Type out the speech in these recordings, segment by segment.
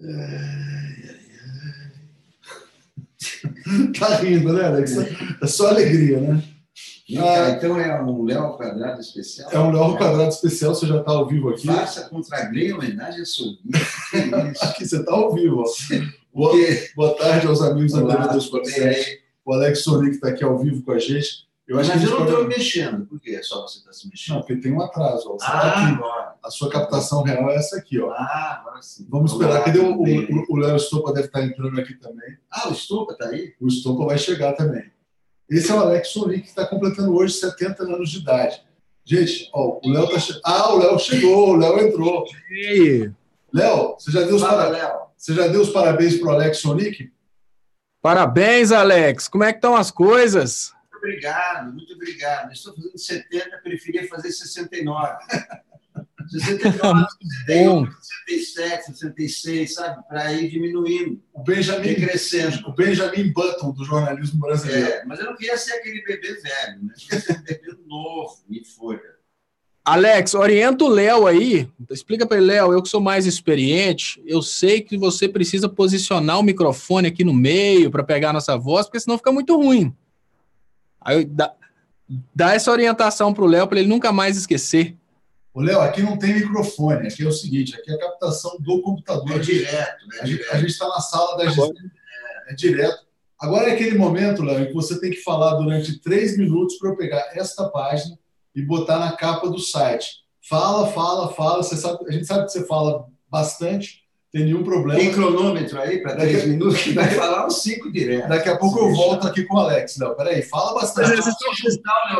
Ai, tá rindo, né, Alex? É só alegria, né? Então é um Léo ao quadrado especial? É um Léo ao quadrado especial, você já está ao vivo aqui. Faça contra a Grey homenagem a Sorriso. Aqui você está ao vivo. Ó. Boa tarde aos amigos da TV 247. O Alex Sonic está aqui ao vivo com a gente. Mas eu não estou mexendo. Por quê? Só você está se mexendo? Não, porque tem um atraso. Ó. Agora. A sua captação real é essa aqui. Ó. Agora sim. Vamos esperar. Cadê o Léo Estopa? Deve estar entrando aqui também. O Estopa está aí? O Estopa vai chegar também. Esse é o Alex Sonic, que está completando hoje 70 anos de idade. Gente, ó, o Léo está o Léo chegou, o Léo entrou. E aí? Léo, você já deu os parabéns para o Alex Sonic? Parabéns, Alex. Como é que estão as coisas? Muito obrigado. Estou fazendo 70, preferia fazer 69. 69, 67, 66, sabe? Para ir diminuindo. Crescendo. O Benjamin Button do jornalismo brasileiro. Mas eu não queria ser aquele bebê velho, né? Eu queria ser um bebê novo, em folha. Alex, orienta o Léo aí. Explica para ele, Léo, eu que sou mais experiente, eu sei que você precisa posicionar o microfone aqui no meio para pegar a nossa voz, porque senão fica muito ruim. Aí dá essa orientação para o Léo, para ele nunca mais esquecer. Ô, Léo, aqui não tem microfone. Aqui é o seguinte, aqui é a captação do computador. É direto, né? A gente está na sala da gestão. É direto. Agora é aquele momento, Léo, em que você tem que falar durante 3 minutos para eu pegar esta página e botar na capa do site. Fala. Você sabe, a gente sabe que você fala bastante, não tem nenhum problema. Tem cronômetro aí para 3 minutos que vai falar uns 5 direto. Daqui a pouco eu volto aqui com o Alex. Não, peraí, fala bastante. Vocês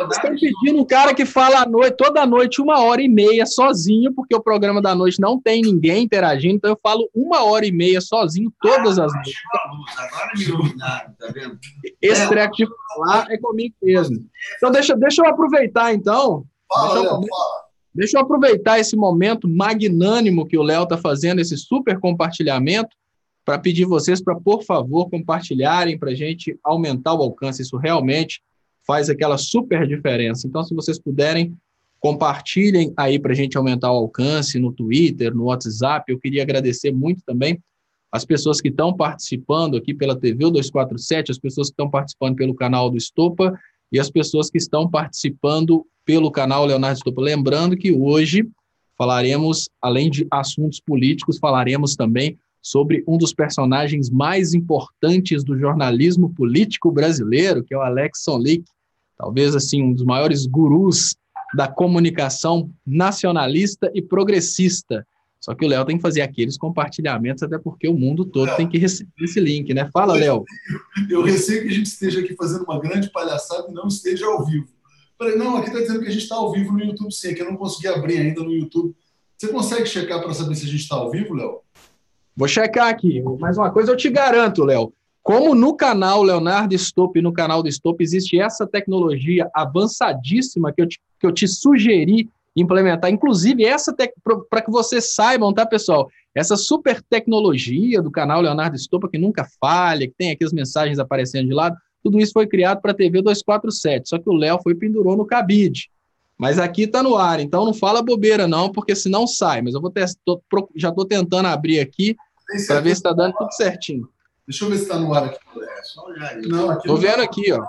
estão pedindo um cara que fala à noite, toda noite, 1h30 sozinho, porque o programa da noite não tem ninguém interagindo, então eu falo 1h30 sozinho todas as noites. Agora me iluminaram, tá vendo? Esse treco de falar é comigo mesmo. Então deixa eu aproveitar, então. Fala. Deixa eu aproveitar esse momento magnânimo que o Léo está fazendo, esse super compartilhamento, para pedir vocês para, por favor, compartilharem para a gente aumentar o alcance. Isso realmente faz aquela super diferença. Então, se vocês puderem, compartilhem aí para a gente aumentar o alcance no Twitter, no WhatsApp. Eu queria agradecer muito também as pessoas que estão participando aqui pela TV 247, as pessoas que estão participando pelo canal do Estopa e as pessoas que estão participando pelo canal Leonardo Estopa. Lembrando que hoje falaremos, além de assuntos políticos, falaremos também sobre um dos personagens mais importantes do jornalismo político brasileiro, que é o Alex Sonic, talvez assim um dos maiores gurus da comunicação nacionalista e progressista. Só que o Léo tem que fazer aqueles compartilhamentos, até porque o mundo todo tem que receber esse link, né? Fala, Léo. Eu receio que a gente esteja aqui fazendo uma grande palhaçada e não esteja ao vivo. Falei, não, aqui está dizendo que a gente está ao vivo no YouTube, sim, que eu não consegui abrir ainda no YouTube. Você consegue checar para saber se a gente está ao vivo, Léo? Vou checar aqui. Mais uma coisa eu te garanto, Léo. Como no canal Leonardo Estopa e no canal do Estopa existe essa tecnologia avançadíssima que eu te sugeri implementar, inclusive essa para que vocês saibam, tá, pessoal? Essa super tecnologia do canal Leonardo Estopa, que nunca falha, que tem aqui as mensagens aparecendo de lado, tudo isso foi criado para a TV 247, só que o Léo foi e pendurou no cabide. Mas aqui está no ar, então não fala bobeira não, porque senão sai. Mas eu já estou tentando abrir aqui para ver se está dando tudo certinho. Deixa eu ver se está no ar aqui. Só olhar aí. Estou vendo aqui, ó.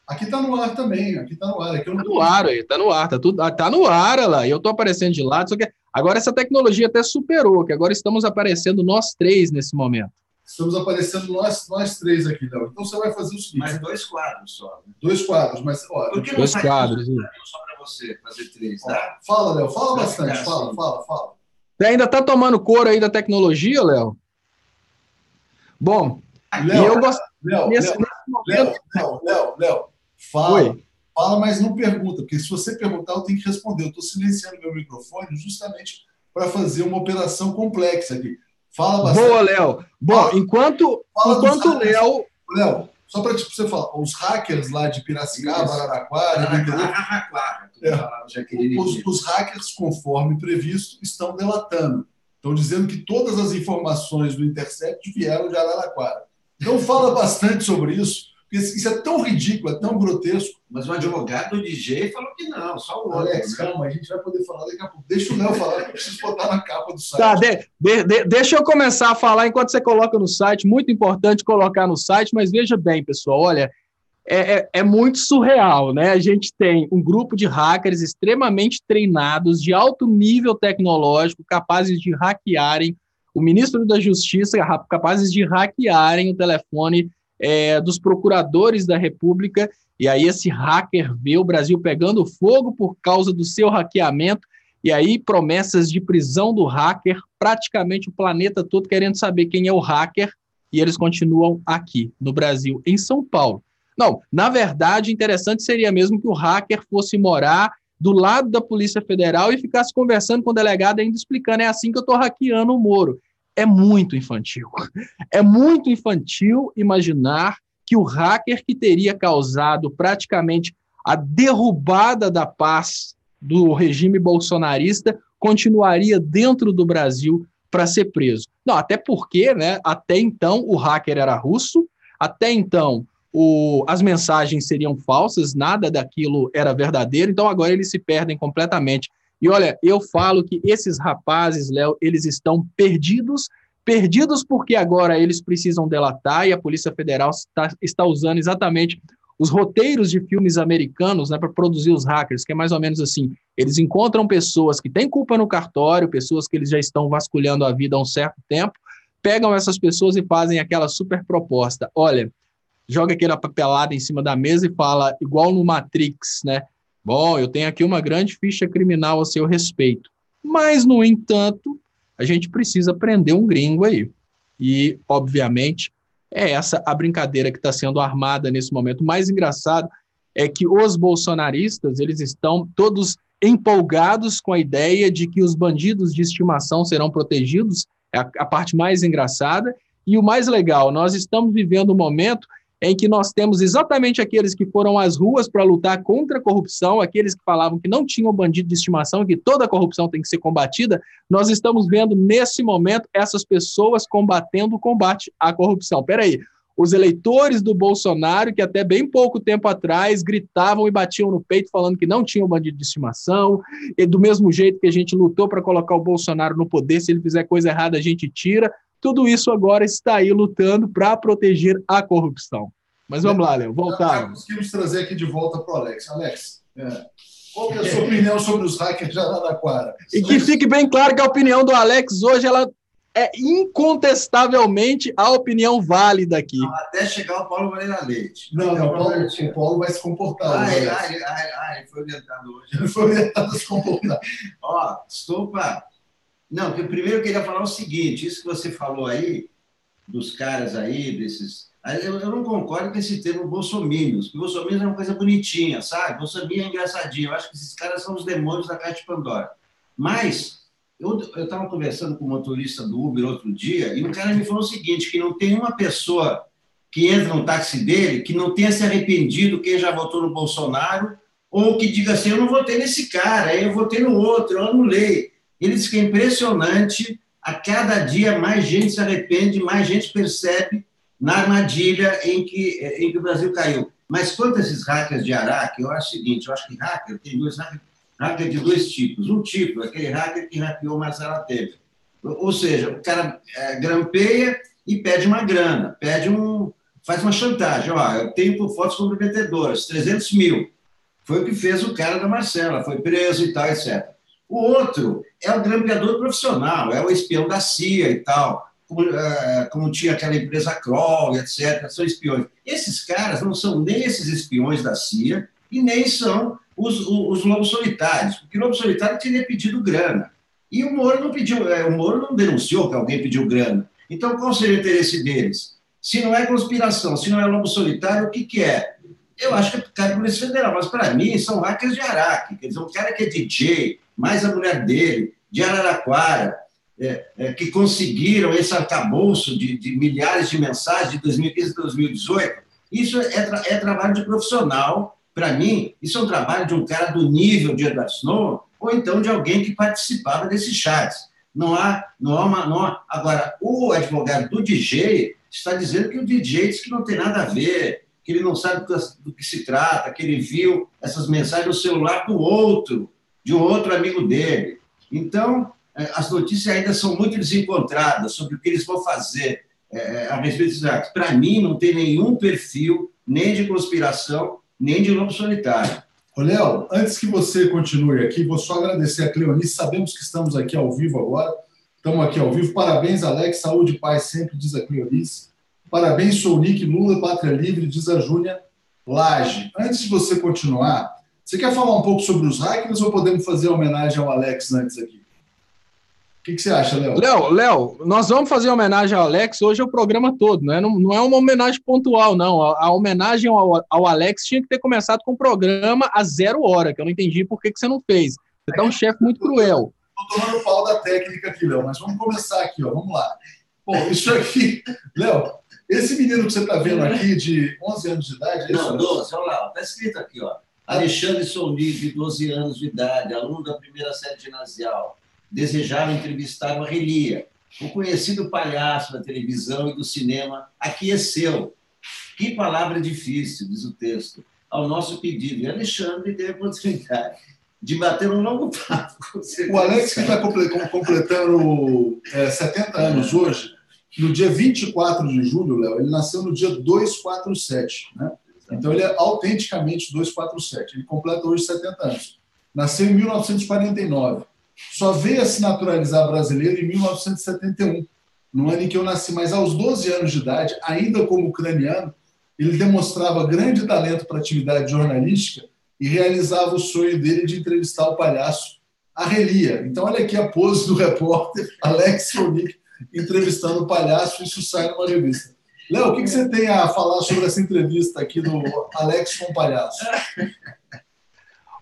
Aqui está no ar também, aqui está no ar. Está no ar, aí, está no ar, tá no ar, olha lá. E eu estou aparecendo de lado, só que agora essa tecnologia até superou, que agora estamos aparecendo nós 3 nesse momento. Estamos aparecendo nós 3 aqui, Léo. Então você vai fazer o seguinte. Mas 2 quadros só. Né? 2 quadros, mas olha. Por que não 2 quadros? Só para você fazer 3, tá? Fala, Léo, fala bastante, fala. Você ainda está tomando couro aí da tecnologia, Léo? Bom, Léo, eu gosto. Léo, fala. Oi. Fala, mas não pergunta, porque se você perguntar, eu tenho que responder. Eu estou silenciando meu microfone justamente para fazer uma operação complexa aqui. Fala bastante. Boa, Léo. Bom, enquanto o Léo... Léo, só para você falar, os hackers lá de Piracicaba, Araraquara... Os hackers, conforme previsto, estão delatando. Estão dizendo que todas as informações do Intercept vieram de Araraquara. Então fala bastante sobre isso, Porque isso é tão ridículo, é tão grotesco. Mas o advogado do DJ falou que não, só o outro. Alex, calma, a gente vai poder falar daqui a pouco. Deixa o Léo falar, que eu preciso botar na capa do site. Tá, deixa eu começar a falar enquanto você coloca no site. Muito importante colocar no site, mas veja bem, pessoal, olha, é muito surreal, né? A gente tem um grupo de hackers extremamente treinados, de alto nível tecnológico, capazes de hackearem o ministro da Justiça, capazes de hackearem o telefone dos procuradores da República, e aí esse hacker vê o Brasil pegando fogo por causa do seu hackeamento, e aí promessas de prisão do hacker, praticamente o planeta todo querendo saber quem é o hacker, e eles continuam aqui, no Brasil, em São Paulo. Não, na verdade, interessante seria mesmo que o hacker fosse morar do lado da Polícia Federal e ficasse conversando com o delegado ainda explicando, é assim que eu estou hackeando o Moro. É muito infantil. É muito infantil imaginar que o hacker que teria causado praticamente a derrubada da paz do regime bolsonarista continuaria dentro do Brasil para ser preso. Não, até porque, né, até então o hacker era russo, até então as mensagens seriam falsas, nada daquilo era verdadeiro, então agora eles se perdem completamente. E olha, eu falo que esses rapazes, Léo, eles estão perdidos porque agora eles precisam delatar e a Polícia Federal está usando exatamente os roteiros de filmes americanos, né, para produzir os hackers, que é mais ou menos assim, eles encontram pessoas que têm culpa no cartório, pessoas que eles já estão vasculhando a vida há um certo tempo, pegam essas pessoas e fazem aquela super proposta, olha, joga aquela papelada em cima da mesa e fala, igual no Matrix, né? Bom, eu tenho aqui uma grande ficha criminal a seu respeito. Mas, no entanto, a gente precisa prender um gringo aí. E, obviamente, é essa a brincadeira que está sendo armada nesse momento. O mais engraçado é que os bolsonaristas, eles estão todos empolgados com a ideia de que os bandidos de estimação serão protegidos, é a parte mais engraçada. E o mais legal, nós estamos vivendo um momento em que nós temos exatamente aqueles que foram às ruas para lutar contra a corrupção, aqueles que falavam que não tinham bandido de estimação, que toda a corrupção tem que ser combatida, nós estamos vendo nesse momento essas pessoas combatendo o combate à corrupção. Peraí, os eleitores do Bolsonaro, que até bem pouco tempo atrás gritavam e batiam no peito falando que não tinham bandido de estimação, e do mesmo jeito que a gente lutou para colocar o Bolsonaro no poder, se ele fizer coisa errada a gente tira, tudo isso agora está aí lutando para proteger a corrupção. Mas vamos lá, Léo, voltar. Já conseguimos trazer aqui de volta para o Alex. Alex, qual que é a sua opinião sobre os hackers de Araraquara? E que fique bem claro que a opinião do Alex hoje ela é incontestavelmente a opinião válida aqui. Não, até chegar o Paulo Moreira Leite. Não, o Paulo vai se comportar. Ele foi orientado hoje. Ele foi orientado a se comportar. Ó, estou para... Não, porque primeiro eu queria falar o seguinte, isso que você falou aí, dos caras aí, desses... Eu não concordo com esse termo bolsominions, porque bolsominions é uma coisa bonitinha, sabe? Bolsominion é engraçadinho, eu acho que esses caras são os demônios da caixa de Pandora. Mas, eu estava conversando com o motorista do Uber outro dia, e o cara me falou o seguinte, que não tem uma pessoa que entra no táxi dele que não tenha se arrependido quem já votou no Bolsonaro, ou que diga assim, eu não votei nesse cara, eu votei no outro, eu anulei. Ele diz que é impressionante, a cada dia mais gente se arrepende, mais gente percebe na armadilha em que o Brasil caiu. Mas quanto a esses hackers de Araque, eu acho o seguinte, eu acho que hacker tem hacker de dois tipos. Um tipo é aquele hacker que hackeou Marcelo Temer. Ou seja, o cara grampeia e pede uma grana, faz uma chantagem. Ó, eu tenho por fotos comprometedoras, 300 mil. Foi o que fez o cara da Marcela, foi preso e tal, etc. O outro é o grampeador profissional, é o espião da CIA e tal, como tinha aquela empresa Kroll, etc., são espiões. Esses caras não são nem esses espiões da CIA e nem são os lobos solitários, porque o lobo solitário teria pedido grana. E o Moro não pediu, o Moro não denunciou que alguém pediu grana. Então, qual seria o interesse deles? Se não é conspiração, se não é lobo solitário, o que é? Eu acho que é cara da Polícia Federal, mas para mim são hackers de Araque, quer dizer, um cara que é DJ, mais a mulher dele, de Araraquara, que conseguiram esse arcabouço de milhares de mensagens de 2015 a 2018, isso é trabalho de profissional. Para mim, isso é um trabalho de um cara do nível de Edward Snowden, ou então de alguém que participava desses chats. Não há. Agora, o advogado do DJ está dizendo que o DJ diz que não tem nada a ver, que ele não sabe do que se trata, que ele viu essas mensagens no celular do outro, de um outro amigo dele. Então, as notícias ainda são muito desencontradas sobre o que eles vão fazer a respeito desses atos. Para mim, não tem nenhum perfil, nem de conspiração, nem de lobo solitário. Ô, Léo, antes que você continue aqui, vou só agradecer a Cleonice. Sabemos que estamos aqui ao vivo agora. Estamos aqui ao vivo. Parabéns, Alex. Saúde e paz sempre, diz a Cleonice. Parabéns, sou o Nick Lula, Pátria Livre, diz a Júnia Lage. Antes de você continuar, você quer falar um pouco sobre os hackers ou podemos fazer homenagem ao Alex antes aqui? O que você acha, Léo? Léo, nós vamos fazer homenagem ao Alex hoje é o programa todo, né? Não é uma homenagem pontual, não. A homenagem ao Alex tinha que ter começado com o programa às 0 hora, que eu não entendi por que você não fez. Você está um chefe muito cruel. Estou tomando pau da técnica aqui, Léo, mas vamos começar aqui, ó. Vamos lá. Bom, isso aqui, Léo, esse menino que você está vendo aqui, de 11 anos de idade... Não, 12, olha lá, está escrito aqui, ó. Alexandre Solive, 12 anos de idade, aluno da primeira série ginasial. Desejava entrevistar o Relia, o conhecido palhaço da televisão e do cinema, aqueceu. Que palavra difícil, diz o texto, ao nosso pedido. E Alexandre teve a oportunidade de bater um longo papo. O Alex, que está completando 70 anos hoje, no dia 24 de julho, Léo, ele nasceu no dia 247, né? Então, ele é autenticamente 247. Ele completa hoje 70 anos. Nasceu em 1949. Só veio a se naturalizar brasileiro em 1971, no ano em que eu nasci. Mas aos 12 anos de idade, ainda como ucraniano, ele demonstrava grande talento para a atividade jornalística e realizava o sonho dele de entrevistar o palhaço Arrelia. Então, olha aqui a pose do repórter Alex Sonic entrevistando o palhaço, isso sai numa revista. Léo, o que você tem a falar sobre essa entrevista aqui do Alex com o palhaço?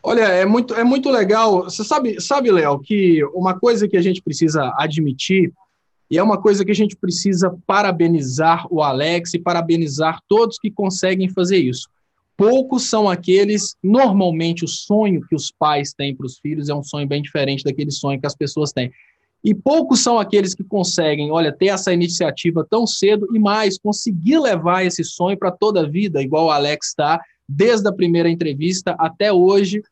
Olha, é muito legal. Você sabe, Léo, que uma coisa que a gente precisa admitir, e é uma coisa que a gente precisa parabenizar o Alex e parabenizar todos que conseguem fazer isso. Poucos são aqueles, normalmente o sonho que os pais têm para os filhos é um sonho bem diferente daquele sonho que as pessoas têm. E poucos são aqueles que conseguem, ter essa iniciativa tão cedo e mais, conseguir levar esse sonho para toda a vida, igual o Alex está, desde a primeira entrevista até hoje,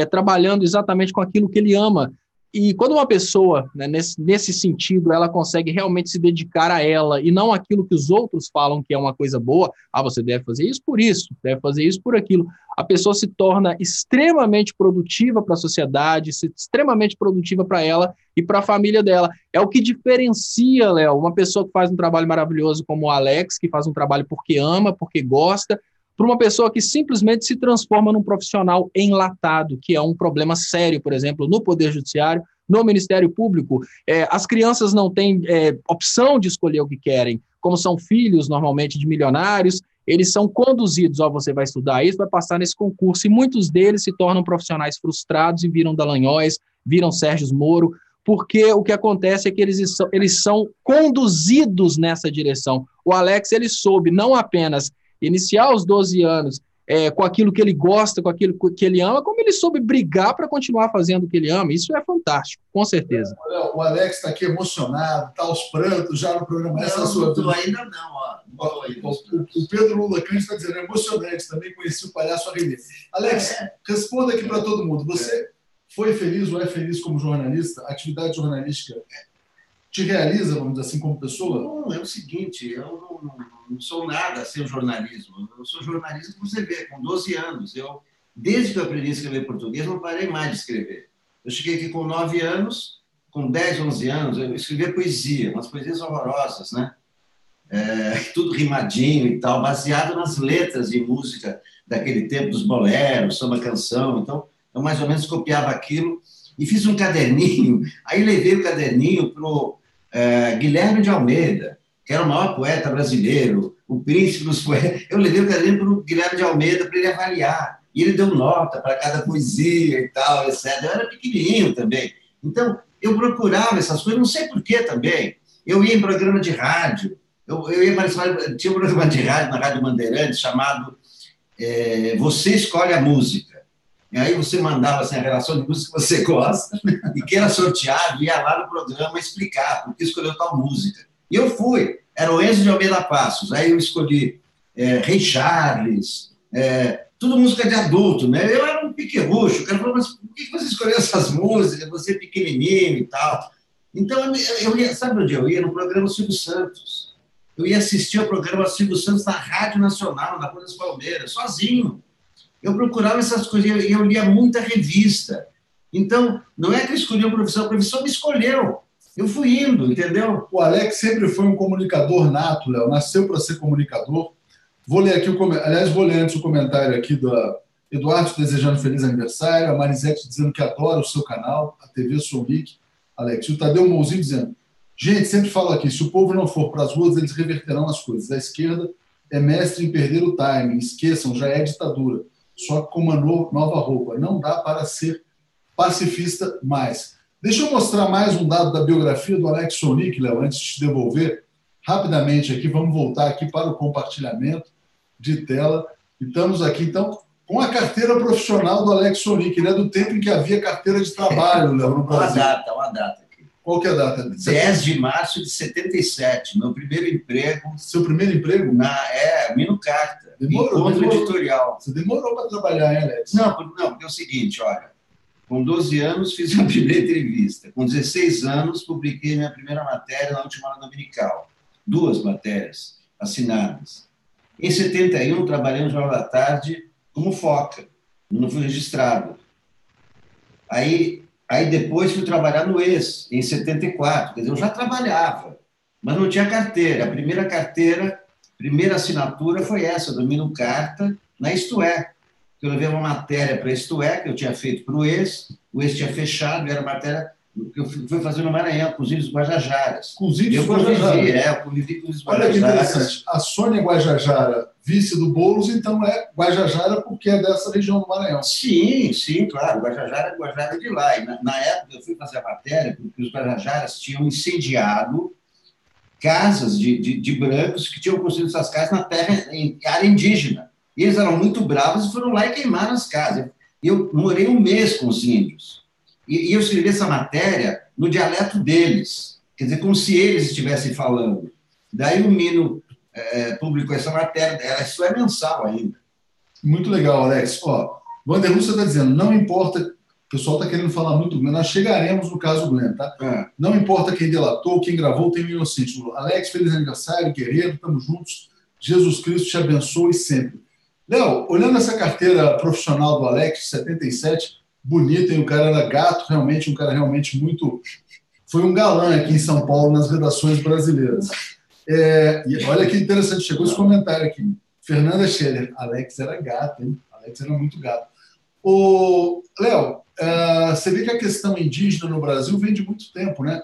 trabalhando exatamente com aquilo que ele ama. E quando uma pessoa, né, nesse sentido, ela consegue realmente se dedicar a ela e não aquilo que os outros falam que é uma coisa boa, você deve fazer isso por isso, deve fazer isso por aquilo. A pessoa se torna extremamente produtiva para a sociedade, extremamente produtiva para ela e para a família dela. É o que diferencia, Léo, uma pessoa que faz um trabalho maravilhoso como o Alex, que faz um trabalho porque ama, porque gosta, para uma pessoa que simplesmente se transforma num profissional enlatado, que é um problema sério, por exemplo, no Poder Judiciário, no Ministério Público. As crianças não têm opção de escolher o que querem, como são filhos, normalmente, de milionários, eles são conduzidos, você vai estudar isso, vai passar nesse concurso, e muitos deles se tornam profissionais frustrados e viram Dallagnóis, viram Sérgio Moro, porque o que acontece é que eles são conduzidos nessa direção. O Alex, ele soube não apenas iniciar os 12 anos com aquilo que ele gosta, com aquilo que ele ama, como ele soube brigar para continuar fazendo o que ele ama. Isso é fantástico, com certeza. O Alex está aqui emocionado, está aos prantos já no programa. Não, ainda não. O Pedro Lula Cândido está dizendo, é emocionante, também conheci o palhaço Arrelia. Alex, responda aqui para todo mundo. Você foi feliz ou é feliz como jornalista? A atividade jornalística te realiza, vamos dizer assim, como pessoa? Não, é o seguinte, eu não sou nada sem o jornalismo. Eu sou jornalista, como você vê, com 12 anos. Desde que eu aprendi a escrever português, não parei mais de escrever. Eu cheguei aqui com 9 anos, com 10, 11 anos, eu escrevia poesia, umas poesias horrorosas, né? Tudo rimadinho e tal, baseado nas letras de música daquele tempo, dos boleros, samba canção. Então, eu mais ou menos copiava aquilo e fiz um caderninho. Aí levei o caderninho para o Guilherme de Almeida, que era o maior poeta brasileiro, o príncipe dos poetas. Eu levei o caderninho para o Guilherme de Almeida para ele avaliar. E ele deu nota para cada poesia e tal, etc. Eu era pequenininho também. Então, eu procurava essas coisas, não sei porquê também. Eu ia em programa de rádio, eu ia participar, tinha um programa de rádio na Rádio Bandeirantes chamado Você Escolhe a Música. E aí você mandava assim, a relação de música que você gosta e que era sorteado, ia lá no programa explicar por que escolheu tal música. E eu fui, era o Enzo de Almeida Passos, aí eu escolhi Ray Charles, tudo música de adulto, né? Eu era um piquebucho, o cara falou, mas por que você escolheu essas músicas, você é pequenininho e tal? Então, eu ia, sabe onde eu ia? No programa Silvio Santos. Eu ia assistir ao programa Silvio Santos na Rádio Nacional, na Rua das Palmeiras, sozinho. Eu procurava essas coisas e eu lia muita revista. Então, não é que eu escolhi a profissão me escolheu. Eu fui indo, entendeu? O Alex sempre foi um comunicador nato, Léo, nasceu para ser comunicador. Vou ler aqui, vou ler antes o comentário aqui do Eduardo desejando feliz aniversário, a Marisete dizendo que adora o seu canal, a TV Sonic, Alex. E o Tadeu Mouzinho dizendo, gente, sempre falo aqui, se o povo não for para as ruas, eles reverterão as coisas. A esquerda é mestre em perder o timing, esqueçam, já é ditadura. Só que com uma nova roupa. Não dá para ser pacifista mais. Deixa eu mostrar mais um dado da biografia do Alex Sonic, Léo, antes de te devolver. Rapidamente aqui, vamos voltar aqui para o compartilhamento de tela. E estamos aqui, então, com a carteira profissional do Alex Sonic. Ele é do tempo em que havia carteira de trabalho, Léo, no Brasil. Uma data aqui. Qual que é a data? 10 de março de 77, meu primeiro emprego. Seu primeiro emprego? Mino Carta, demorou, encontro editorial. Você demorou para trabalhar, hein, Alex? Não, porque é o seguinte, olha, com 12 anos fiz a primeira entrevista, com 16 anos publiquei minha primeira matéria na Última Hora Dominical, 2 matérias assinadas. Em 71, trabalhei no Jornal da Tarde como foca, não fui registrado. Aí depois fui trabalhar no Ex, em 74, quer dizer, eu já trabalhava, mas não tinha carteira. A primeira assinatura foi essa, do Mino Carta, na Isto É. Eu levei uma matéria para Isto É, que eu tinha feito para o Ex tinha fechado, era matéria que eu fui fazer no Maranhão, com os índios Guajajaras. Com os índios Guajajaras? Eu convivi com os Guajajaras. Olha que interessante, a Sônia Guajajara, vice do Boulos, então é Guajajara porque é dessa região do Maranhão. Sim, claro, Guajajara é de lá. E na época eu fui fazer a matéria porque os Guajajaras tinham incendiado casas de brancos que tinham construído essas casas na terra, em área indígena. E eles eram muito bravos e foram lá e queimaram as casas. Eu morei 1 mês com os índios. E eu escrevi essa matéria no dialeto deles, quer dizer, como se eles estivessem falando. Daí o Mino publicou essa matéria, isso é mensal ainda. Muito legal, Alex. Ó, Vander Lúcia está dizendo, não importa, o pessoal está querendo falar muito, mas nós chegaremos no caso Glenn, tá? Não importa quem delatou, quem gravou, tem um inocente. Alex, feliz aniversário, guerreiro, estamos juntos, Jesus Cristo te abençoe sempre. Léo, olhando essa carteira profissional do Alex, 77, bonita, e o cara era gato, realmente, um cara realmente muito... Foi um galã aqui em São Paulo, nas redações brasileiras. E olha que interessante, chegou esse comentário aqui. Fernanda Scheller, Alex era gato, hein? Alex era muito gato. Léo, você vê que a questão indígena no Brasil vem de muito tempo, né?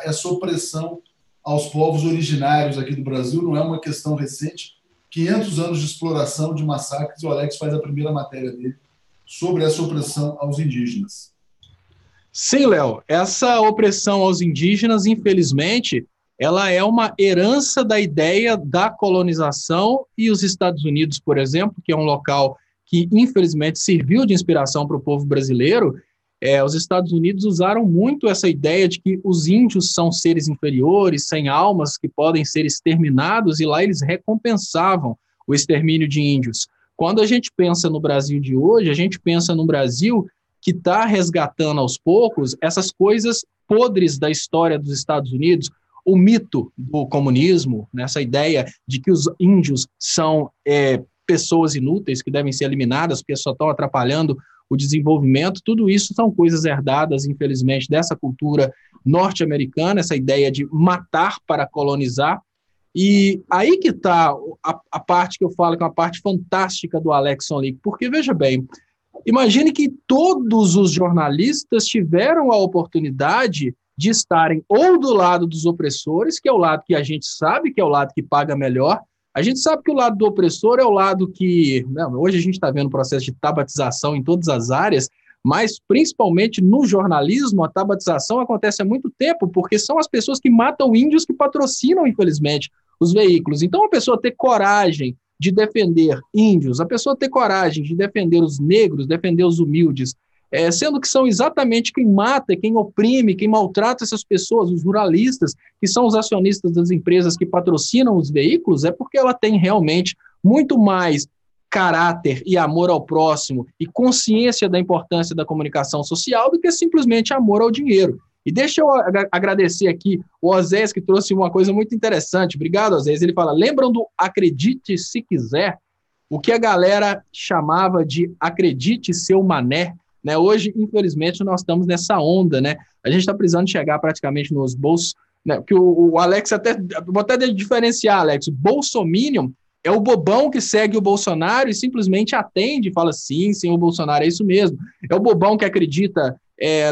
Essa opressão aos povos originários aqui do Brasil não é uma questão recente. 500 anos de exploração, de massacres, e o Alex faz a primeira matéria dele sobre essa opressão aos indígenas. Sim, Léo, essa opressão aos indígenas, infelizmente, ela é uma herança da ideia da colonização, e os Estados Unidos, por exemplo, que é um local que, infelizmente, serviu de inspiração para o povo brasileiro, os Estados Unidos usaram muito essa ideia de que os índios são seres inferiores, sem almas, que podem ser exterminados, e lá eles recompensavam o extermínio de índios. Quando a gente pensa no Brasil de hoje, a gente pensa num Brasil que está resgatando aos poucos essas coisas podres da história dos Estados Unidos, o mito do comunismo, essa ideia de que os índios são pessoas inúteis que devem ser eliminadas porque só estão atrapalhando o desenvolvimento. Tudo isso são coisas herdadas, infelizmente, dessa cultura norte-americana, essa ideia de matar para colonizar. E aí que está a parte que eu falo que é uma parte fantástica do Alex Sonic, porque, veja bem, imagine que todos os jornalistas tiveram a oportunidade de estarem ou do lado dos opressores, que é o lado que a gente sabe que é o lado que paga melhor. A gente sabe que o lado do opressor é o lado que... hoje a gente está vendo o processo de tabatização em todas as áreas, mas principalmente no jornalismo, a tabatização acontece há muito tempo, porque são as pessoas que matam índios que patrocinam, infelizmente, os veículos. Então, a pessoa ter coragem de defender índios, a pessoa ter coragem de defender os negros, defender os humildes, sendo que são exatamente quem mata, quem oprime, quem maltrata essas pessoas, os ruralistas, que são os acionistas das empresas que patrocinam os veículos, é porque ela tem realmente muito mais caráter e amor ao próximo e consciência da importância da comunicação social do que simplesmente amor ao dinheiro. E deixa eu agradecer aqui o Osés, que trouxe uma coisa muito interessante. Obrigado, Osés. Ele fala, lembram do Acredite Se Quiser? O que a galera chamava de acredite seu mané, né? Hoje, infelizmente, nós estamos nessa onda, né? A gente está precisando chegar praticamente nos bolsos, né? Que o Alex vou até diferenciar, Alex, o bolsominion é o bobão que segue o Bolsonaro e simplesmente atende e fala, sim, o Bolsonaro, é isso mesmo. É o bobão que acredita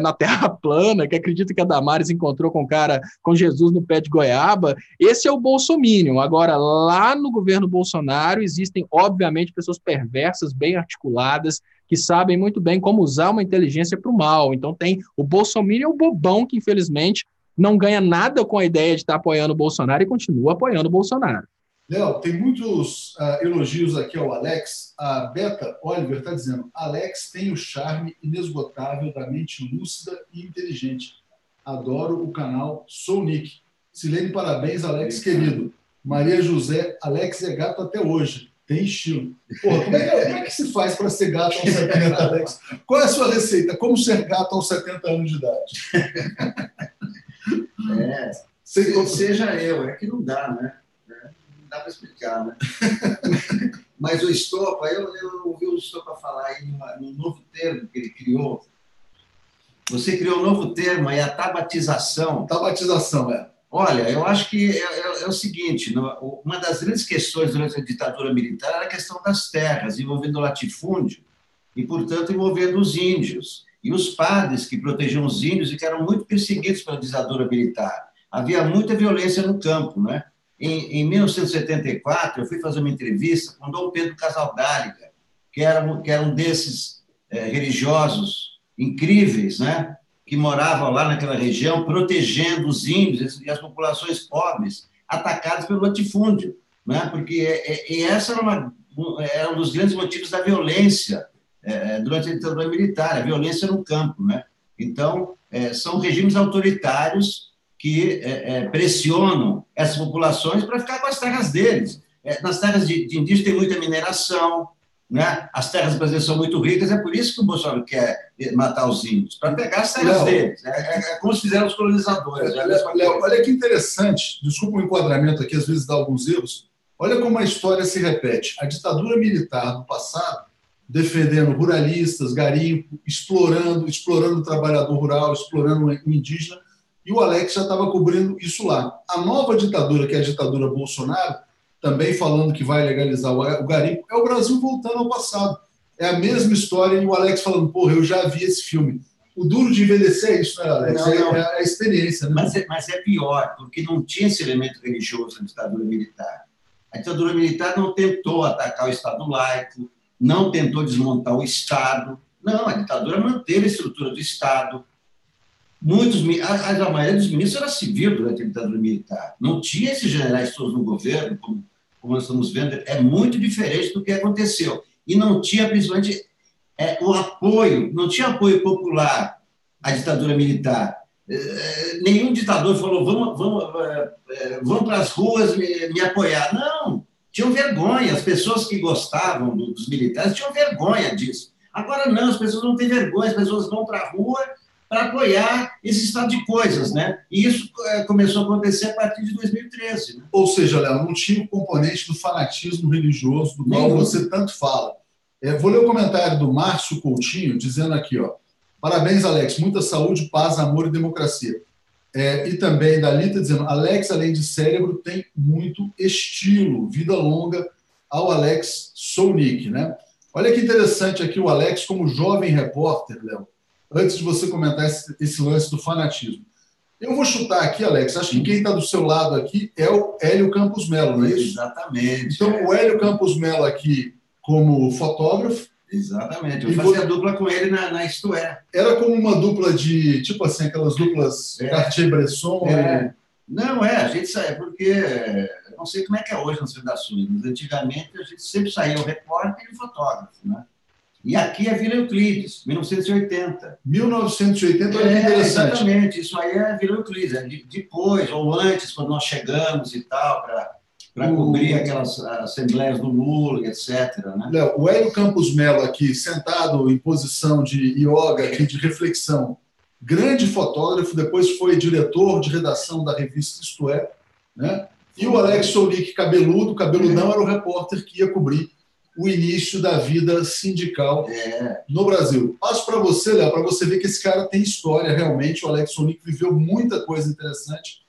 na Terra plana, que acredita que a Damares encontrou com Jesus no pé de goiaba. Esse é o bolsominion. Agora, lá no governo Bolsonaro, existem, obviamente, pessoas perversas, bem articuladas, que sabem muito bem como usar uma inteligência para o mal. Então, tem o bolsominion, o bobão que, infelizmente, não ganha nada com a ideia de estar apoiando o Bolsonaro e continua apoiando o Bolsonaro. Léo, tem muitos elogios aqui ao Alex. A Beta Oliver está dizendo, Alex tem o charme inesgotável da mente lúcida e inteligente. Adoro o canal Sou Nick. Silene, parabéns, Alex, querido. Maria José, Alex é gato até hoje. Tem estilo. Porra, como é que se faz para ser gato aos 70, Alex? Qual é a sua receita? Como ser gato aos 70 anos de idade? Seja eu. É que não dá, né? Dá para explicar, né? Mas o Estopa, eu ouvi o Estopa falar aí num novo termo que ele criou. Você criou um novo termo, é a tabatização. Tabatização, é. Olha, eu acho que é o seguinte, uma das grandes questões durante a ditadura militar era a questão das terras, envolvendo o latifúndio e, portanto, envolvendo os índios. E os padres que protegiam os índios e que eram muito perseguidos pela ditadura militar. Havia muita violência no campo, né? Em 1974, eu fui fazer uma entrevista com Dom Pedro Casaldáliga, que era um desses religiosos incríveis, né? Que moravam lá naquela região, protegendo os índios e as populações pobres, atacadas pelo latifúndio, né? Porque essa era um dos grandes motivos da violência durante a ditadura militar, a violência no campo, né? Então, são regimes autoritários que pressionam essas populações para ficar com as terras deles. Nas terras de indígenas tem muita mineração, né? As terras brasileiras são muito ricas, é por isso que o Bolsonaro quer matar os índios, para pegar as terras deles. É como fizeram os colonizadores. Olha que interessante, desculpa o enquadramento aqui, às vezes dá alguns erros, olha como a história se repete. A ditadura militar do passado, defendendo ruralistas, garimpo, explorando o trabalhador rural, explorando o indígena, e o Alex já estava cobrindo isso lá. A nova ditadura, que é a ditadura Bolsonaro, também falando que vai legalizar o garimpo, é o Brasil voltando ao passado. É a mesma história, e o Alex falando, porra, eu já vi esse filme. O duro de envelhecer é isso, né, Alex? Não. É a experiência. Né? Mas é pior, porque não tinha esse elemento religioso na ditadura militar. A ditadura militar não tentou atacar o Estado laico, não tentou desmontar o Estado. Não, a ditadura manteve a estrutura do Estado. A maioria dos ministros era civil durante a ditadura militar. Não tinha esses generais todos no governo, como nós estamos vendo. É muito diferente do que aconteceu. E não tinha, principalmente, o apoio, não tinha apoio popular à ditadura militar. Nenhum ditador falou, vamos para as ruas me apoiar. Não, tinham vergonha. As pessoas que gostavam dos militares tinham vergonha disso. Agora não, as pessoas não têm vergonha, as pessoas vão para a rua para apoiar esse estado de coisas, né? E isso começou a acontecer a partir de 2013. Né? Ou seja, Léo, não tinha o componente do fanatismo religioso do qual você tanto fala. Vou ler o comentário do Márcio Coutinho, dizendo aqui, ó, parabéns, Alex, muita saúde, paz, amor e democracia. E também da Lita dizendo, Alex, além de cérebro, tem muito estilo, vida longa ao Alex Sou Nick, né? Olha que interessante aqui o Alex como jovem repórter, Léo, antes de você comentar esse lance do fanatismo. Eu vou chutar aqui, Alex, acho que quem está do seu lado aqui é o Hélio Campos Melo, não é isso? Exatamente. Então, o Hélio Campos Melo aqui como fotógrafo. Exatamente. Eu fazia dupla com ele na Isto É. Era como uma dupla de, tipo assim, aquelas duplas Cartier-Bresson. Não, a gente saía, porque eu não sei como é que é hoje nas redações, mas antigamente a gente sempre saía o repórter e o fotógrafo, né? E aqui é Vila Euclides, 1980. 1980, olha que interessante. Exatamente, isso aí é Vila Euclides, depois ou antes, quando nós chegamos e tal, para cobrir aquelas assembleias do Lula, etc. Né? Léo, o Hélio Campos Melo aqui, sentado em posição de yoga, aqui, de reflexão, grande fotógrafo, depois foi diretor de redação da revista Isto É, né? E o Alex Soulic, cabeludão, era o repórter que ia cobrir o início da vida sindical no Brasil. Passo para você, Léo, para você ver que esse cara tem história realmente. O Alex Soulic viveu muita coisa interessante.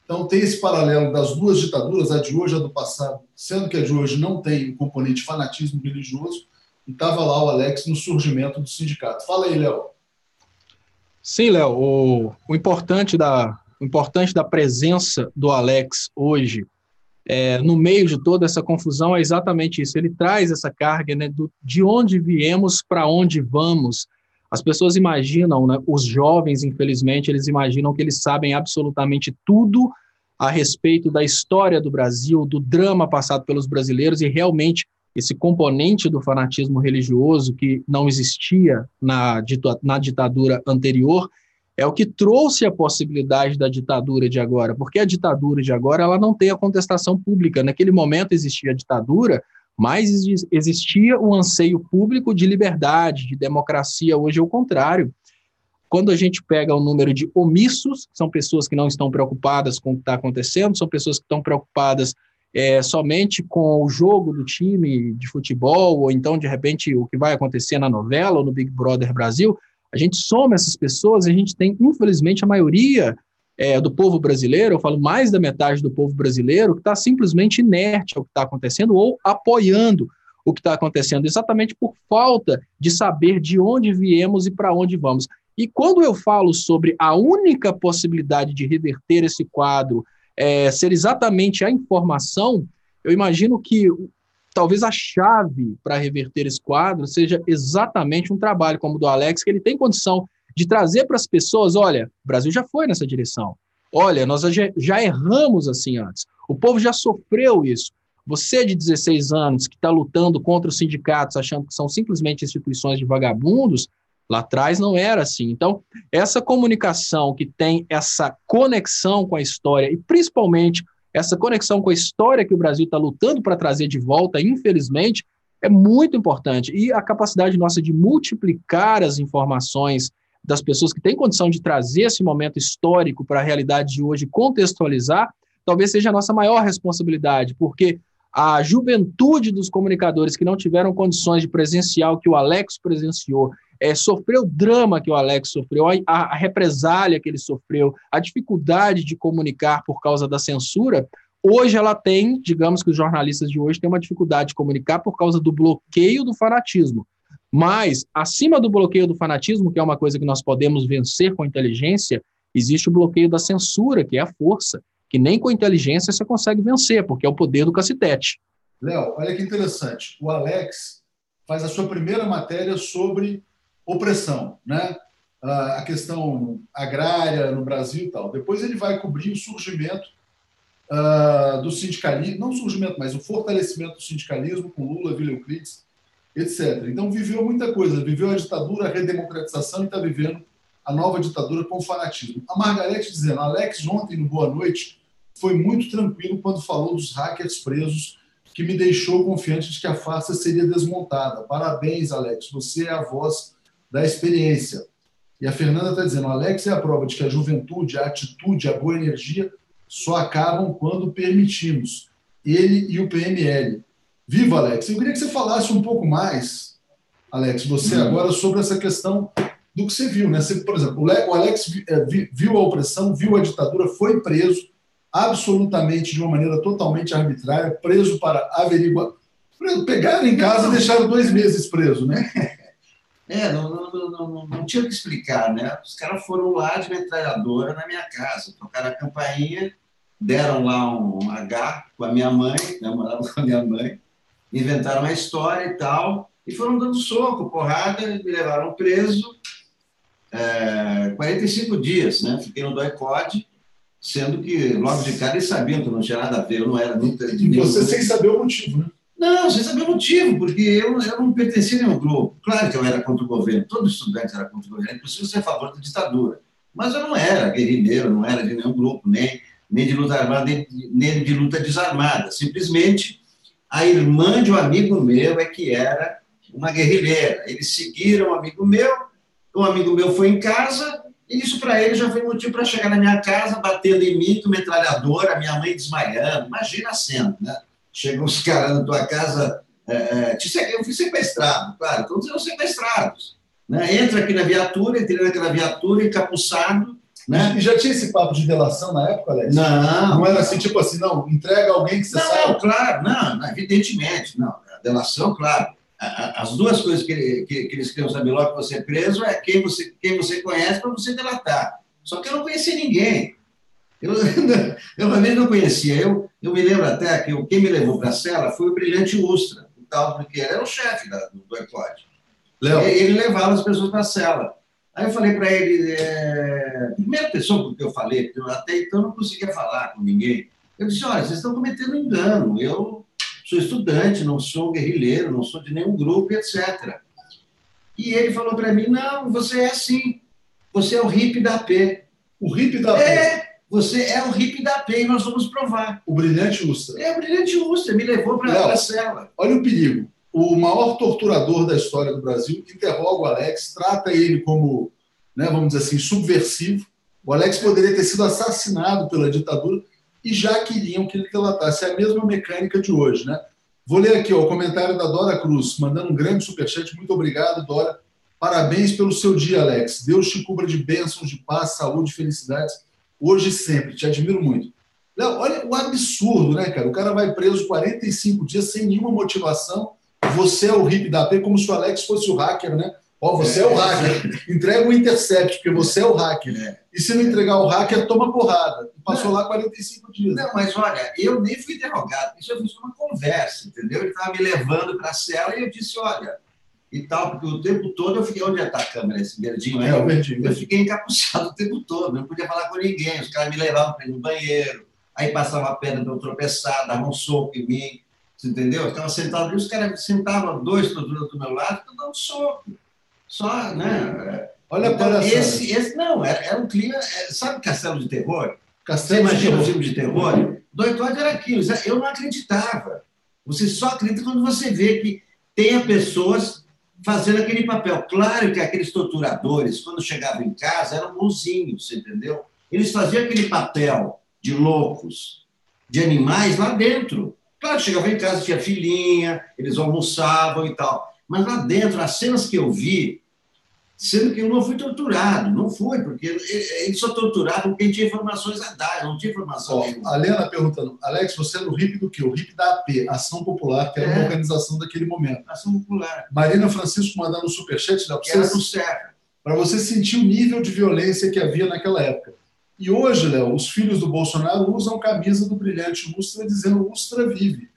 Então, tem esse paralelo das duas ditaduras, a de hoje e a do passado, sendo que a de hoje não tem o componente fanatismo religioso, e estava lá o Alex no surgimento do sindicato. Fala aí, Léo. Sim, Léo, o importante da presença do Alex hoje, no meio de toda essa confusão, é exatamente isso. Ele traz essa carga, né, de onde viemos para onde vamos. As pessoas imaginam, né, os jovens, infelizmente, eles imaginam que eles sabem absolutamente tudo a respeito da história do Brasil, do drama passado pelos brasileiros, e realmente esse componente do fanatismo religioso que não existia na ditadura anterior é o que trouxe a possibilidade da ditadura de agora, porque a ditadura de agora ela não tem a contestação pública. Naquele momento existia a ditadura, mas existia um anseio público de liberdade, de democracia. Hoje é o contrário. Quando a gente pega o número de omissos, são pessoas que não estão preocupadas com o que está acontecendo, são pessoas que estão preocupadas somente com o jogo do time de futebol, ou então, de repente, o que vai acontecer na novela ou no Big Brother Brasil. A gente soma essas pessoas e a gente tem, infelizmente, a maioria do povo brasileiro, eu falo mais da metade do povo brasileiro, que está simplesmente inerte ao que está acontecendo ou apoiando o que está acontecendo, exatamente por falta de saber de onde viemos e para onde vamos. E quando eu falo sobre a única possibilidade de reverter esse quadro ser exatamente a informação, eu imagino que talvez a chave para reverter esse quadro seja exatamente um trabalho como o do Alex, que ele tem condição de trazer para as pessoas, olha, o Brasil já foi nessa direção, olha, nós já erramos assim antes, o povo já sofreu isso. Você de 16 anos que está lutando contra os sindicatos, achando que são simplesmente instituições de vagabundos, lá atrás não era assim. Então, essa comunicação que tem essa conexão com a história, e principalmente essa conexão com a história que o Brasil está lutando para trazer de volta, infelizmente, é muito importante. E a capacidade nossa de multiplicar as informações das pessoas que têm condição de trazer esse momento histórico para a realidade de hoje, contextualizar, talvez seja a nossa maior responsabilidade, porque a juventude dos comunicadores que não tiveram condições de presenciar o que o Alex presenciou, sofreu o drama que o Alex sofreu, a represália que ele sofreu, a dificuldade de comunicar por causa da censura, hoje ela tem, digamos que os jornalistas de hoje têm uma dificuldade de comunicar por causa do bloqueio do fanatismo. Mas, acima do bloqueio do fanatismo, que é uma coisa que nós podemos vencer com inteligência, existe o bloqueio da censura, que é a força, que nem com inteligência você consegue vencer, porque é o poder do cacetete. Léo, olha que interessante. O Alex faz a sua primeira matéria sobre opressão, né? A questão agrária no Brasil e tal. Depois ele vai cobrir o surgimento do sindicalismo, não o surgimento, mas o fortalecimento do sindicalismo com Lula, Vila Euclides, etc. Então viveu muita coisa, viveu a ditadura, a redemocratização e está vivendo a nova ditadura com fanatismo. A Margarete dizendo, Alex ontem no Boa Noite foi muito tranquilo quando falou dos hackers presos, que me deixou confiante de que a farsa seria desmontada. Parabéns, Alex, você é a voz da experiência. E a Fernanda está dizendo, Alex é a prova de que a juventude, a atitude, a boa energia só acabam quando permitimos. Ele e o PML. Viva, Alex! Eu queria que você falasse um pouco mais, Alex, você agora, sobre essa questão do que você viu, né? Você, por exemplo, o Alex viu a opressão, viu a ditadura, foi preso, absolutamente de uma maneira totalmente arbitrária, preso para averiguar. Pegaram em casa e deixaram 2 meses preso, né? Não tinha o que explicar, né? Os caras foram lá de metralhadora na minha casa, tocaram a campainha, deram lá um H com a minha mãe, né? Eu morava com a minha mãe, inventaram uma história e tal, e foram dando soco, porrada, me levaram preso 45 dias, né? Fiquei no DOI-CODE, sendo que logo de cara eles sabiam que não tinha nada a ver, eu não era nunca... E você sem saber o motivo, né? Não, sem saber o motivo, porque eu não pertencia a nenhum grupo. Claro que eu era contra o governo, todo estudante era contra o governo, inclusive você é a favor da ditadura. Mas eu não era guerrilheiro, não era de nenhum grupo, nem nem de luta armada, nem de luta desarmada. Simplesmente, a irmã de um amigo meu é que era uma guerrilheira. Eles seguiram um amigo meu foi em casa, e isso para ele já foi motivo para chegar na minha casa, batendo em mim com metralhadora, minha mãe desmaiando. Imagina a cena, né? Chegam os caras na tua casa, eu fui sequestrado, claro, todos eram sequestrados. Né? Entra aqui na viatura, entrei naquela viatura, encapuçado. Né? E já tinha esse papo de delação na época, Alex? Não era assim, tipo assim, não, entrega alguém que você sabe. Não, claro, não, evidentemente, não. A delação, claro. As duas coisas que eles queriam saber logo que você é preso é quem você conhece para você delatar. Só que eu não conhecia ninguém. Eu realmente não conhecia. Eu me lembro até que quem me levou para a cela foi o Brilhante Ustra, o tal, porque ele era o chefe do ECOD. Ele levava as pessoas para a cela. Aí eu falei para ele, primeira pessoa com que eu falei, porque eu até então não conseguia falar com ninguém. Eu disse, olha, vocês estão cometendo engano. Eu sou estudante, não sou guerrilheiro, não sou de nenhum grupo, etc. E ele falou para mim, não, você é assim. Você é o hippie da AP. O hippie da AP? Você é o hippie da AP e nós vamos provar. O Brilhante Ustra. O Brilhante Ustra, me levou para a cela. Olha o perigo. O maior torturador da história do Brasil interroga o Alex, trata ele como, né, vamos dizer assim, subversivo. O Alex poderia ter sido assassinado pela ditadura e já queriam que ele delatasse. É a mesma mecânica de hoje, né? Vou ler aqui o comentário da Dora Cruz, mandando um grande superchat. Muito obrigado, Dora. Parabéns pelo seu dia, Alex. Deus te cubra de bênçãos, de paz, saúde e felicidades, hoje e sempre. Te admiro muito. Léo, olha o absurdo, né, cara? O cara vai preso 45 dias sem nenhuma motivação. Você é o hippie da AP, como se o Alex fosse o hacker, né? Você é o hacker. Entrega o intercept, porque você é o hacker. E se não entregar o hacker, toma porrada. Passou lá 45 dias. Não, mas olha, eu nem fui interrogado. Isso foi uma conversa, entendeu? Ele estava me levando para a cela e eu disse, olha, e tal, porque o tempo todo eu fiquei... Onde está a câmera, esse verdinho aí? O verdinho. Eu fiquei encapuçado o tempo todo, não podia falar com ninguém. Os caras me levavam para ir no banheiro, aí passavam a perna para eu tropeçar, davam um soco em mim. Você entendeu? Eu ficava sentado ali, os caras sentavam dois do meu lado, e dando soco. Só, né? Olha então, para era um clima. Sabe Castelo de Terror? Castelo Você imagina o filme de terror? Do episódio era aquilo. Eu não acreditava. Você só acredita quando você vê que tenha pessoas fazendo aquele papel. Claro que aqueles torturadores, quando chegavam em casa, eram bonzinhos, você entendeu? Eles faziam aquele papel de loucos, de animais lá dentro. Claro, chegava em casa, tinha filhinha, eles almoçavam e tal. Mas lá dentro, as cenas que eu vi, sendo que eu não fui torturado, não fui, porque eles só torturavam quem tinha informações a dar, eu não tinha informação nenhuma. A Lena perguntando, Alex, você é do hippie do quê? O hippie da AP, Ação Popular, que era uma organização daquele momento. Ação Popular. Marina Francisco mandando um superchat, para você sentir o nível de violência que havia naquela época. E hoje, Léo, os filhos do Bolsonaro usam camisa do Brilhante Ustra dizendo Ustra vive.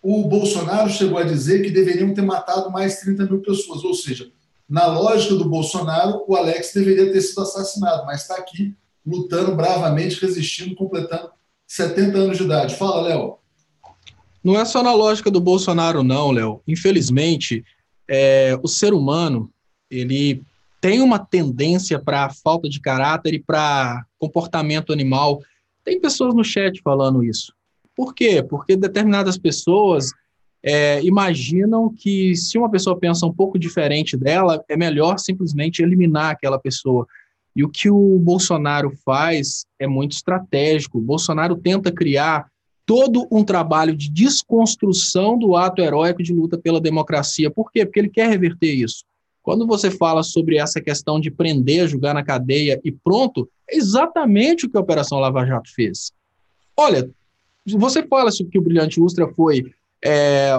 O Bolsonaro chegou a dizer que deveriam ter matado mais 30 mil pessoas, ou seja, na lógica do Bolsonaro, o Alex deveria ter sido assassinado, mas está aqui lutando bravamente, resistindo, completando 70 anos de idade. Fala, Léo. Não é só na lógica do Bolsonaro, não, Léo. Infelizmente, o ser humano ele tem uma tendência para falta de caráter e para comportamento animal. Tem pessoas no chat falando isso. Por quê? Porque determinadas pessoas imaginam que se uma pessoa pensa um pouco diferente dela, é melhor simplesmente eliminar aquela pessoa. E o que o Bolsonaro faz é muito estratégico. O Bolsonaro tenta criar todo um trabalho de desconstrução do ato heróico de luta pela democracia. Por quê? Porque ele quer reverter isso. Quando você fala sobre essa questão de prender, julgar na cadeia e pronto, é exatamente o que a Operação Lava Jato fez. Olha, você fala que o Brilhante Ustra foi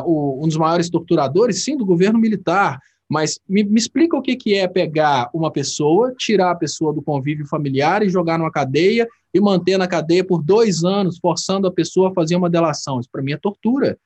um dos maiores torturadores, sim, do governo militar, mas me explica o que é pegar uma pessoa, tirar a pessoa do convívio familiar e jogar numa cadeia e manter na cadeia por 2 anos, forçando a pessoa a fazer uma delação. Isso para mim é tortura.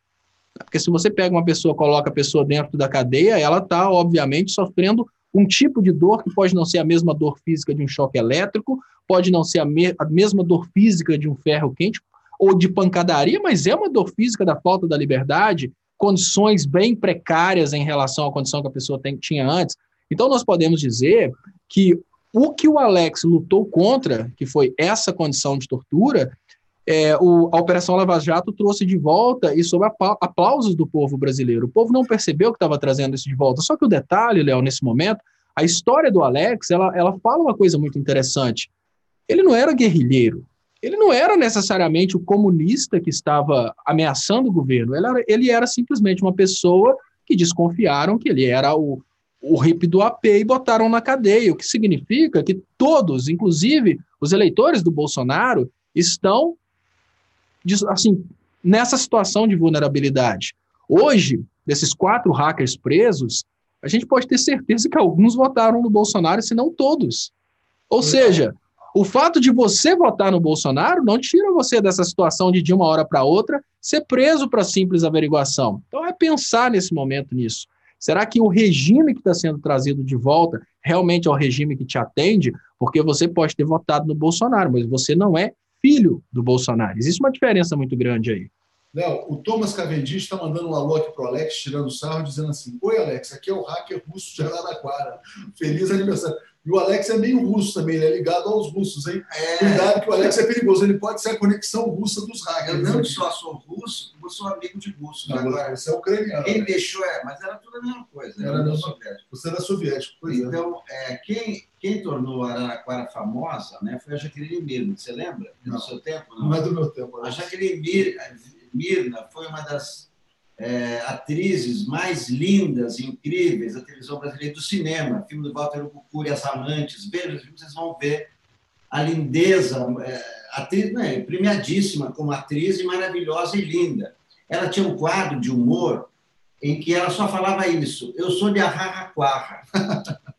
Porque se você pega uma pessoa, coloca a pessoa dentro da cadeia, ela está, obviamente, sofrendo um tipo de dor que pode não ser a mesma dor física de um choque elétrico, pode não ser a mesma dor física de um ferro quente ou de pancadaria, mas é uma dor física da falta da liberdade, condições bem precárias em relação à condição que a pessoa tinha antes. Então, nós podemos dizer que o Alex lutou contra, que foi essa condição de tortura, a Operação Lava Jato trouxe de volta e sob aplausos do povo brasileiro. O povo não percebeu que estava trazendo isso de volta. Só que o detalhe, Léo, nesse momento, a história do Alex, ela fala uma coisa muito interessante. Ele não era guerrilheiro. Ele não era necessariamente o comunista que estava ameaçando o governo. Ele era simplesmente uma pessoa que desconfiaram que ele era o hippie do AP e botaram na cadeia, o que significa que todos, inclusive os eleitores do Bolsonaro, estão assim, nessa situação de vulnerabilidade. Hoje, desses 4 hackers presos, a gente pode ter certeza que alguns votaram no Bolsonaro, se não todos. Ou seja, o fato de você votar no Bolsonaro não tira você dessa situação de uma hora para outra ser preso para simples averiguação. Então é pensar nesse momento nisso. Será que o regime que está sendo trazido de volta realmente é o regime que te atende? Porque você pode ter votado no Bolsonaro, mas você não é filho do Bolsonaro. Existe uma diferença muito grande aí. Léo, o Thomas Cavendish está mandando um alô aqui para o Alex, tirando sarro, dizendo assim: oi, Alex, aqui é o hacker russo de Araraquara. Feliz aniversário. E o Alex é meio russo também, ele é ligado aos russos, hein? Cuidado que o Alex é perigoso, ele pode ser a conexão russa dos hackers. Eu não só sou russo, como sou amigo de russo. Não, agora, você é ucraniano. Quem deixou, mas era tudo a mesma coisa. Era soviético. Você era soviético, pois então, quem tornou a Araraquara famosa, né, foi a Jaqueline Mirna, você lembra? Não. Do seu tempo? Não é do meu tempo. A Jaqueline Mirna foi uma das atrizes mais lindas e incríveis da televisão brasileira, do cinema, filme do Walter Cucuri, As Amantes. Vejam, vocês vão ver a lindeza, atriz, né, premiadíssima como atriz e maravilhosa e linda. Ela tinha um quadro de humor em que ela só falava isso: eu sou de Araraquara.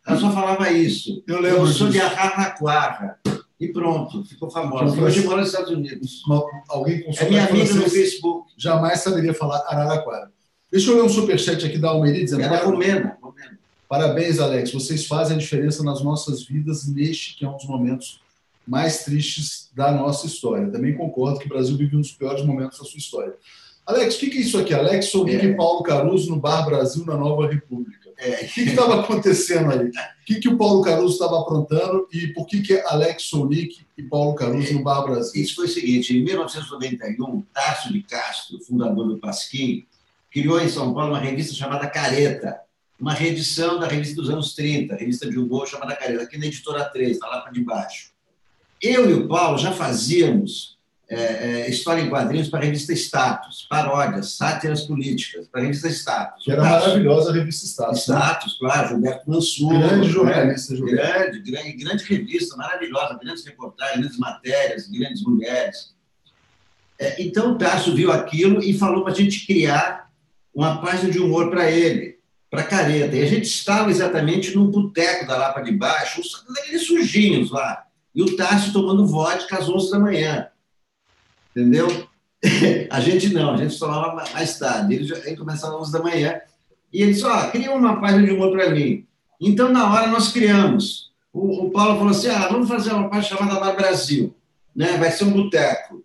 Ela só falava isso: eu sou de Araraquara. E pronto, ficou famosa. Hoje mora nos Estados Unidos. Alguém com minha amiga no Facebook. Jamais saberia falar Araraquara. Deixa eu ler um superchat aqui da Almeri dizendo: Romena. Parabéns, Alex. Vocês fazem a diferença nas nossas vidas neste que é um dos momentos mais tristes da nossa história. Também concordo que o Brasil vive um dos piores momentos da sua história. Alex, o que é isso aqui? Alex Sonic e Paulo Caruso no Bar Brasil, na Nova República. O que estava acontecendo ali? O que o Paulo Caruso estava aprontando e por que Alex Sonic e Paulo Caruso no Bar Brasil? Isso foi o seguinte: em 1991, Tássio de Castro, fundador do Pasquim, criou em São Paulo uma revista chamada Careta, uma reedição da revista dos anos 30, revista de humor chamada Careta, aqui na Editora 3, está lá para debaixo. Eu e o Paulo já fazíamos história em quadrinhos para a revista Status, paródias, sátiras políticas, para a revista Status. Que era maravilhosa a revista Status. Status, claro, Gilberto Mansur. Grande jornalista. Grande revista, maravilhosa, grandes reportagens, grandes matérias, grandes mulheres. Então o Tássio viu aquilo e falou para a gente criar uma página de humor para ele, para Careta. E a gente estava exatamente num boteco da Lapa de Baixo, daqueles sujinhos lá, e o Tássio tomando vodka às 11 da manhã. Entendeu? A gente não, a gente tomava mais tarde. Ele começava às 11 da manhã e ele disse: cria uma página de humor para mim. Então, na hora, nós criamos. O Paulo falou assim: vamos fazer uma página chamada Bar Brasil, né? Vai ser um boteco.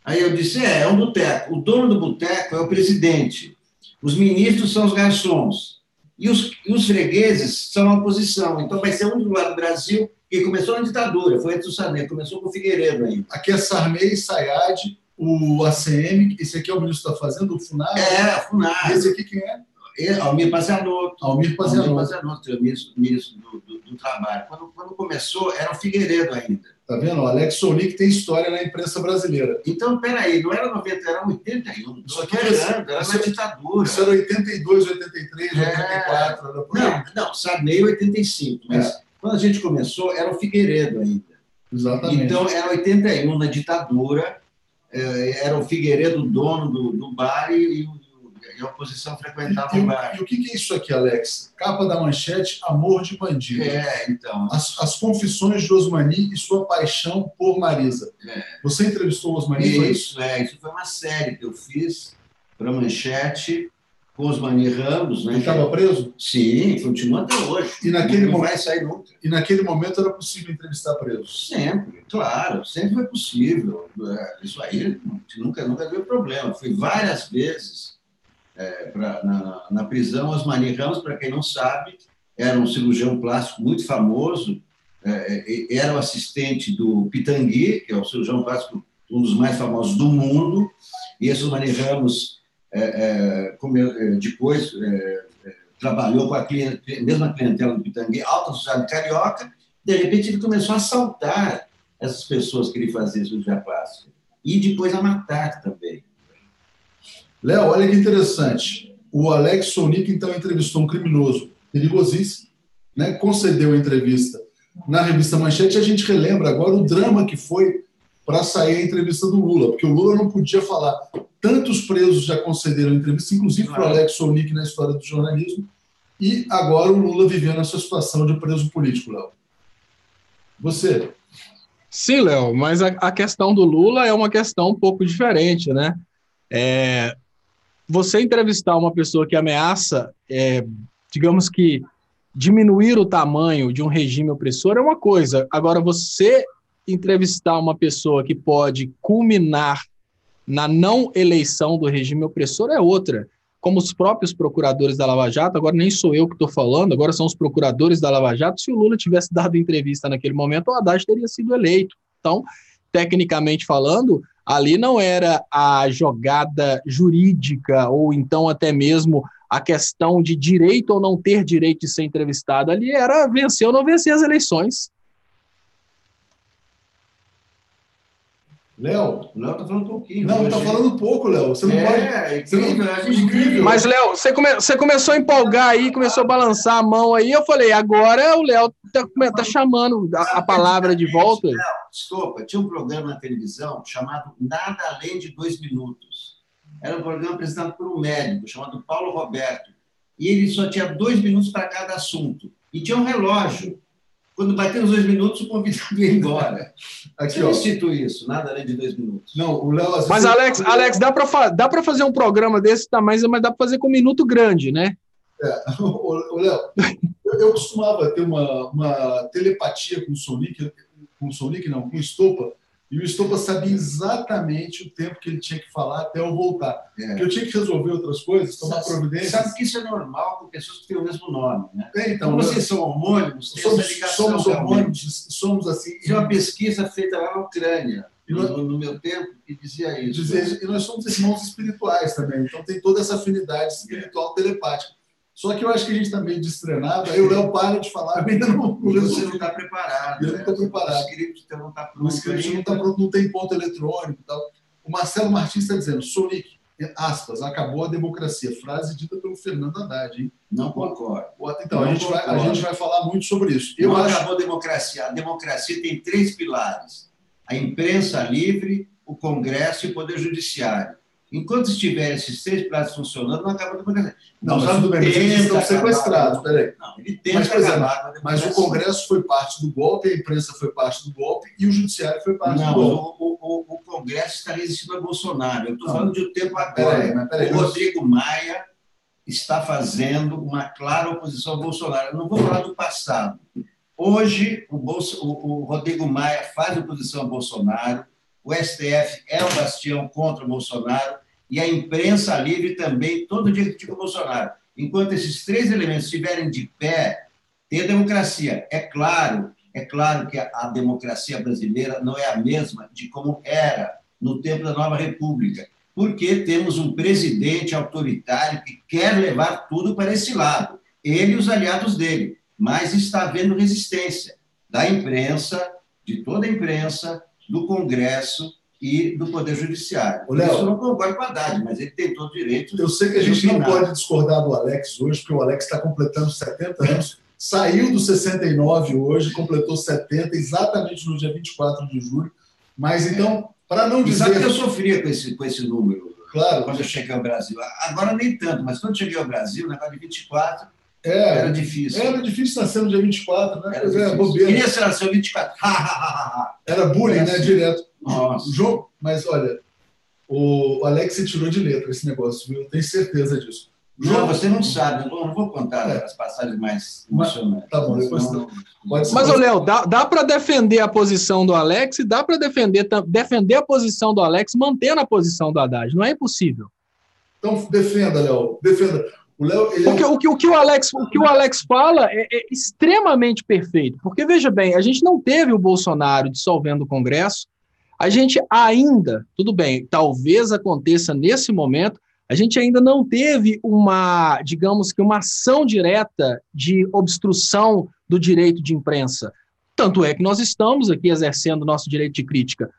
Aí eu disse: é um boteco. O dono do boteco é o presidente. Os ministros são os garçons. E os fregueses são a oposição. Então, vai ser um do lado do Brasil, que começou na ditadura, foi antes do Sarney, começou com o Figueiredo aí. Aqui é Sarney, Sayad, o ACM, esse aqui é o ministro da Fazenda, o FUNAR. A FUNAR. Esse aqui quem é? Almir Pazianotto. Almir Pazianotto, o ministro do Trabalho. Quando começou, era o Figueiredo ainda. Tá vendo? O Alex Sonic tem história na imprensa brasileira. Então, peraí, não era 90, era 81. Isso aqui era uma ditadura. Isso era 82, 83, 84. Era por aí. Não, Sarney 85, mas quando a gente começou, era o Figueiredo ainda. Exatamente. Então, era 81 na ditadura, era o Figueiredo dono do bar e a oposição frequentava o bar. E o que é isso aqui, Alex? Capa da manchete: Amor de Bandido. Então. As confissões de Osmani e sua paixão por Marisa. Você entrevistou o Osmani? Isso foi uma série que eu fiz para a Manchete com Osmani Ramos. Né? Ele estava preso? Sim, continua até hoje. Não vai sair nunca. E naquele momento era possível entrevistar presos? Sempre, claro, sempre foi possível. Isso aí nunca deu problema. Fui várias vezes na prisão. Osmani Ramos, para quem não sabe, era um cirurgião plástico muito famoso, era o assistente do Pitangui, que é o cirurgião plástico um dos mais famosos do mundo, e esses manejamos, depois trabalhou com a mesma clientela do Pitangui, alta sociedade carioca, de repente ele começou a assaltar essas pessoas que ele fazia cirurgia plástica, e depois a matar também. Léo, olha que interessante. O Alex Sonic, então, entrevistou um criminoso perigosíssimo, né? Concedeu a entrevista na revista Manchete, e a gente relembra agora o drama que foi para sair a entrevista do Lula, porque o Lula não podia falar. Tantos presos já concederam entrevista, inclusive para o Alex Sonic na história do jornalismo, e agora o Lula vivendo essa situação de preso político, Léo. Você? Sim, Léo, mas a questão do Lula é uma questão um pouco diferente, né? Você entrevistar uma pessoa que ameaça, digamos que, diminuir o tamanho de um regime opressor é uma coisa. Agora, você entrevistar uma pessoa que pode culminar na não eleição do regime opressor é outra. Como os próprios procuradores da Lava Jato, agora nem sou eu que estou falando, agora são os procuradores da Lava Jato, se o Lula tivesse dado entrevista naquele momento, o Haddad teria sido eleito. Então, tecnicamente falando, ali não era a jogada jurídica ou então até mesmo a questão de direito ou não ter direito de ser entrevistado, ali era vencer ou não vencer as eleições. Léo? O Léo está falando um pouquinho. Não, está falando pouco, Léo. Você não pode... incrível. Mas, Léo, você começou a empolgar aí, começou a balançar a mão aí, eu falei, agora o Léo tá chamando a palavra de volta. Léo, desculpa, tinha um programa na televisão chamado Nada Além de 2 Minutos. Era um programa apresentado por um médico chamado Paulo Roberto. E ele só tinha 2 minutos para cada assunto. E tinha um relógio. Quando bateu os 2 minutos, o convidado ia embora. Aqui, eu institui isso, nada além de 2 minutos. Não, o Léo... Mas, Alex, dá para fazer um programa desse tamanho, mas dá para fazer com um minuto grande, né? O Léo, eu costumava ter uma telepatia com o Sonic, com o Estopa, e o Estopa sabia exatamente o tempo que ele tinha que falar até eu voltar. Porque eu tinha que resolver outras coisas, tomar providências. Sabe que isso é normal com pessoas que têm o mesmo nome, né? Então, como vocês são homônimos, somos homônimos, somos assim. Tinha uma pesquisa feita lá na Ucrânia, no meu tempo, que dizia isso. E nós somos irmãos espirituais também, então tem toda essa afinidade espiritual telepática. Só que eu acho que a gente está meio destrenado, aí o Léo para de falar, ainda não... Você não está preparado. Eu não estou preparado. O script não está pronto. O script não está pronto, não tem ponto eletrônico e tal. O Marcelo Martins está dizendo, Sonic, aspas, acabou a democracia. Frase dita pelo Fernando Haddad, hein? Não concordo. Então, a gente vai falar muito sobre isso. Acabou a democracia. A democracia tem 3 pilares. A imprensa livre, o Congresso e o Poder Judiciário. Enquanto estiver esses 3 pilares funcionando, não acaba a democracia. Não, mas tudo bem, eles estão sequestrados, peraí. Não, ele tenta acabar com a democracia. Mas o Congresso foi parte do golpe, a imprensa foi parte do golpe e o Judiciário foi parte do golpe. O Congresso está resistindo a Bolsonaro. Eu estou falando de um tempo agora. Peraí, o Rodrigo Maia está fazendo uma clara oposição ao Bolsonaro. Eu não vou falar do passado. Hoje, o Rodrigo Maia faz oposição ao Bolsonaro, o STF é o bastião contra o Bolsonaro e a imprensa livre também, todo dia critica o Bolsonaro. Enquanto esses 3 elementos estiverem de pé, tem a democracia. É claro que a democracia brasileira não é a mesma de como era no tempo da Nova República, porque temos um presidente autoritário que quer levar tudo para esse lado, ele e os aliados dele, mas está havendo resistência da imprensa, de toda a imprensa, do Congresso e do Poder Judiciário. Léo, isso eu não concordo com a Haddad, mas ele tem todo o direito. Eu sei que a gente não pode discordar do Alex hoje, porque o Alex está completando 70 anos, saiu dos 69 hoje, completou 70, exatamente no dia 24 de julho. Mas então, para não dizer... Sabe que eu sofria com esse número, claro, quando eu cheguei ao Brasil. Agora nem tanto, mas quando eu cheguei ao Brasil, na de 24... Era difícil. Era difícil nascer no dia 24, né? Era bobeira. Queria ser nascer no 24. Era bullying, né? Direto. Nossa. João, mas olha, o Alex se tirou de letra esse negócio, viu? Eu tenho certeza disso. João, você não sabe, eu não vou contar as passagens mais emocionantes. Tá bom, depois não. Mas, Léo, dá para defender a posição do Alex e dá para defender a posição do Alex mantendo a posição do Haddad. Não é impossível. Então, defenda, Léo. Defenda. O Léo, o que o Alex fala é extremamente perfeito. Porque, veja bem, a gente não teve o Bolsonaro dissolvendo o Congresso, A gente ainda, tudo bem, talvez aconteça nesse momento, a gente ainda não teve uma, digamos que uma ação direta de obstrução do direito de imprensa. Tanto é que nós estamos aqui exercendo o nosso direito de crítica.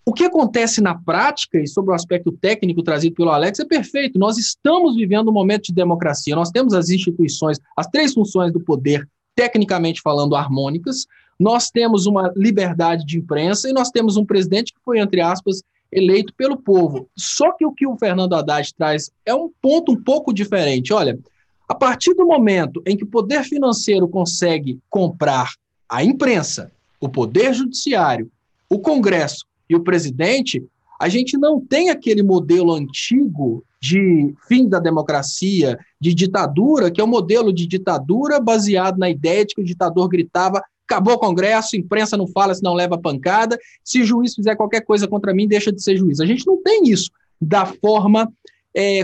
O que acontece na prática, e sobre o aspecto técnico trazido pelo Alex, é perfeito. Nós estamos vivendo um momento de democracia. Nós temos as instituições, as três funções do poder, tecnicamente falando, harmônicas. Nós temos uma liberdade de imprensa e nós temos um presidente que foi, entre aspas, eleito pelo povo. Só que o Fernando Haddad traz é um ponto um pouco diferente. Olha, a partir do momento em que o poder financeiro consegue comprar a imprensa, o poder judiciário, o Congresso e o presidente, a gente não tem aquele modelo antigo de fim da democracia, de ditadura, que é um modelo de ditadura baseado na ideia de que o ditador gritava: acabou o Congresso, imprensa não fala, senão leva pancada, se o juiz fizer qualquer coisa contra mim, deixa de ser juiz. A gente não tem isso da forma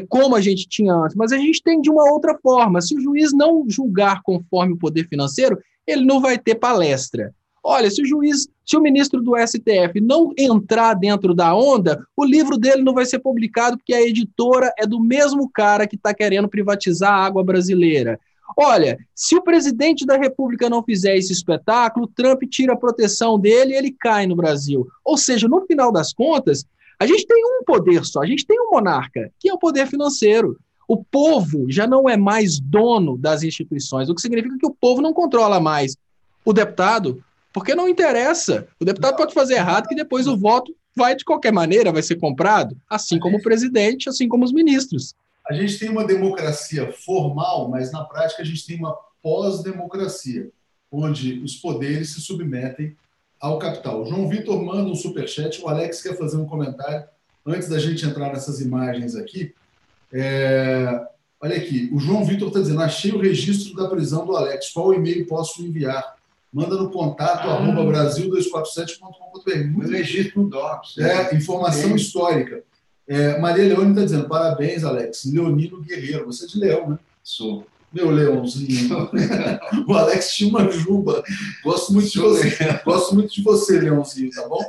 como a gente tinha antes, mas a gente tem de uma outra forma. Se o juiz não julgar conforme o poder financeiro, ele não vai ter palestra. Olha, se o ministro do STF não entrar dentro da onda, o livro dele não vai ser publicado porque a editora é do mesmo cara que está querendo privatizar a água brasileira. Olha, se o presidente da República não fizer esse espetáculo, Trump tira a proteção dele e ele cai no Brasil. Ou seja, no final das contas, a gente tem um poder só, a gente tem um monarca, que é o poder financeiro. O povo já não é mais dono das instituições, o que significa que o povo não controla mais o deputado, porque não interessa. O deputado pode fazer errado, que depois o voto vai de qualquer maneira, vai ser comprado, assim como o presidente, assim como os ministros. A gente tem uma democracia formal, mas na prática a gente tem uma pós-democracia, onde os poderes se submetem ao capital. O João Vitor manda um superchat, o Alex quer fazer um comentário antes da gente entrar nessas imagens aqui. Olha aqui, o João Vitor está dizendo: achei o registro da prisão do Alex, qual e-mail posso enviar? Manda no contato @brasil247.com.br. O registro do DOPS. Informação histórica. Maria Leone está dizendo: parabéns, Alex. Leonino Guerreiro. Você é de Leão, né? Sou. Meu leãozinho. O Alex tinha uma juba. Gosto muito de você. Gosto muito de você, Leãozinho, tá bom?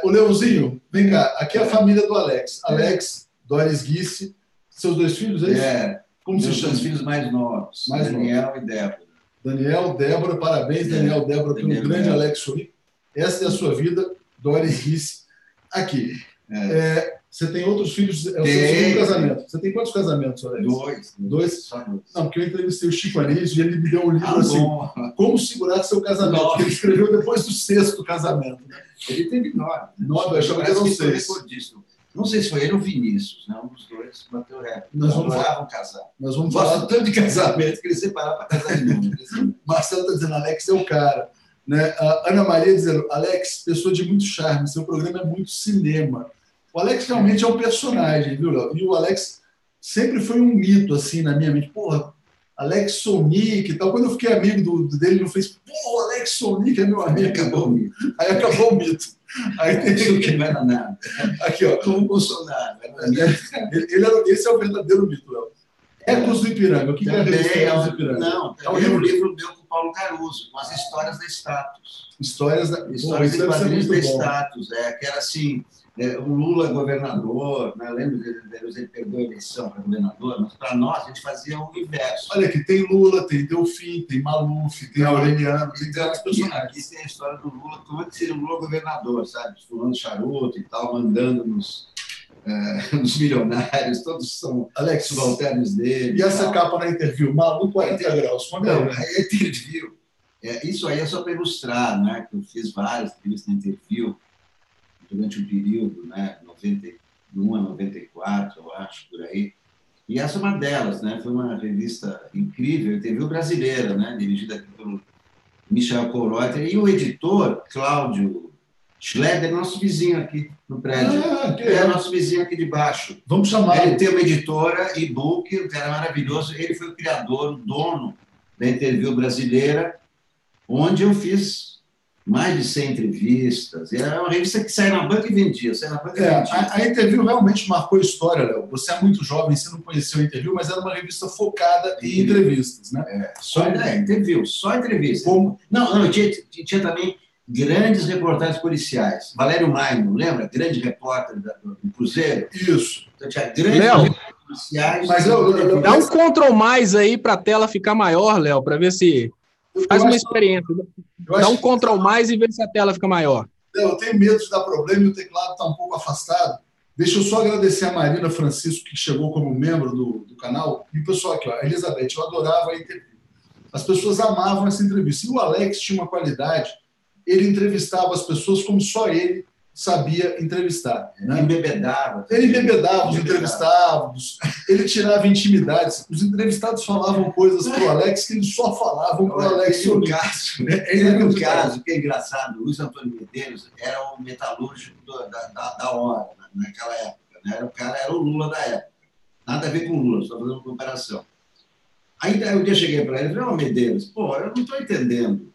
O Leãozinho, vem cá. Aqui é a família do Alex. Alex, Doris Guice. Seus dois filhos, é isso? Como se chama? Os filhos mais novos. Daniel e Débora. Daniel, Débora, parabéns, Daniel, Débora, pelo grande Alex Churi. Essa é a sua vida, Doris Guice. Aqui. Você tem outros filhos? É o seu segundo casamento. Você tem quantos casamentos, Alex? Dois? Não, porque eu entrevistei o Chico Anísio e ele me deu um livro assim, Como Segurar Seu Casamento, que ele escreveu depois do 6º casamento. Né? Ele teve 9. Eu achava que eram 6. Não sei se foi ele ou Vinícius, né? Um dos dois bateu recorde. Nós vamos casar. Nós vamos falar tanto de casamento que eles separaram para casar de novo. Marcelo está dizendo: Alex é o cara. Né? A Ana Maria dizendo: Alex, pessoa de muito charme, seu programa é muito cinema. O Alex realmente é um personagem, viu, Léo? E o Alex sempre foi um mito, assim, na minha mente. Porra, Alex Sonic e tal. Quando eu fiquei amigo dele no Facebook, pô, Alex Sonic é meu amigo. Acabou o mito. Aí acabou o mito. Aí tem isso que não era nada. Aqui, ó. Como o Bolsonaro. Esse é o verdadeiro mito, Léo. Ecos do Ipiranga. O que é a revista Ecos do Ipiranga? Não, é um livro meu com o Paulo Caruso, com as histórias da Status. Histórias e quadrinhos da Status. Que era assim... o Lula governador, né? Lembro que ele perdeu a eleição para governador, mas para nós a gente fazia o inverso. Olha aqui, tem Lula, tem Delfim, tem Maluf, tem Aureliano, tem tantos personagens. Aqui tem a história do Lula, como é que seria o Lula governador, sabe? Fulano charuto e tal, mandando nos milionários, todos são subalternos dele. E essa capa na Interview, Maluco 40 graus, quando é? A Interview, isso aí é só para ilustrar, né? Que eu fiz várias entrevistas na Interview, durante um período, né, 91 a 94, eu acho, por aí. E essa é uma delas, né? Foi uma revista incrível, Interview brasileira, né? Dirigida aqui pelo Michel Kohlreuter, e o editor, Cláudio Schleger, nosso vizinho aqui no prédio. Nosso vizinho aqui de baixo. Vamos chamar. Ele tem uma editora, e-book, um cara maravilhoso. Ele foi o criador, o dono da Interview brasileira, onde eu fiz mais de 100 entrevistas. Era uma revista que saía na banca e vendia. A Interview realmente marcou a história, Léo. Você é muito jovem, você não conheceu a Interview, mas era uma revista focada em entrevistas, né? Interview, só entrevista. Não, tinha também grandes reportagens policiais. Valério Maino, lembra? Grande repórter do Cruzeiro. Isso. Então, tinha grandes Léo, reportagens policiais. Mas dá um Ctrl mais aí para a tela ficar maior, Léo, para ver se faz uma experiência. Dá um Ctrl mais e vê se a tela fica maior. Eu tenho medo de dar problema e o teclado está um pouco afastado. Deixa eu só agradecer a Marina Francisco, que chegou como membro do canal. E o pessoal aqui, ó, Elizabeth, eu adorava a entrevista. As pessoas amavam essa entrevista. E o Alex tinha uma qualidade, ele entrevistava as pessoas como só ele sabia entrevistar. Né? Ele embebedava os entrevistados, ele tirava intimidades. Os entrevistados falavam coisas para o Alex que eles só falavam para o Alex. Teve um caso que é engraçado. O Luiz Antônio Medeiros era o metalúrgico da hora, naquela época. Né? O cara era o Lula da época. Nada a ver com o Lula, estou fazendo uma comparação. Aí um dia eu cheguei para ele e falei, Medeiros, pô, eu não estou entendendo.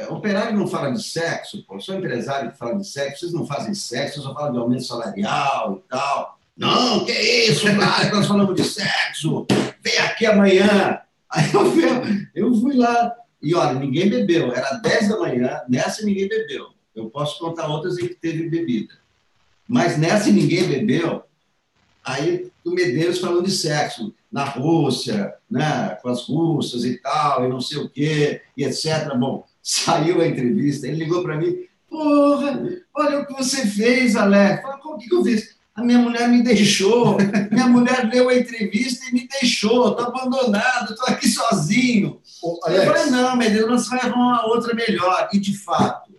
Operário não fala de sexo, pô. Eu sou empresário que fala de sexo, vocês não fazem sexo, vocês só falam de aumento salarial e tal. Não, que isso, claro que nós falamos de sexo, vem aqui amanhã. Aí eu fui lá, e olha, ninguém bebeu, era 10 da manhã, nessa ninguém bebeu. Eu posso contar outras em que teve bebida. Mas nessa ninguém bebeu, aí o Medeiros falando de sexo, na Rússia, né, com as russas e tal, e não sei o quê, e etc. Bom, saiu a entrevista, ele ligou para mim, porra, olha o que você fez, Alex. Falei, como que eu fiz? A minha mulher me deixou, minha mulher leu a entrevista e me deixou, estou abandonado, estou aqui sozinho. Eu falei, não, Medeiros, você vai arrumar uma outra melhor. E, de fato,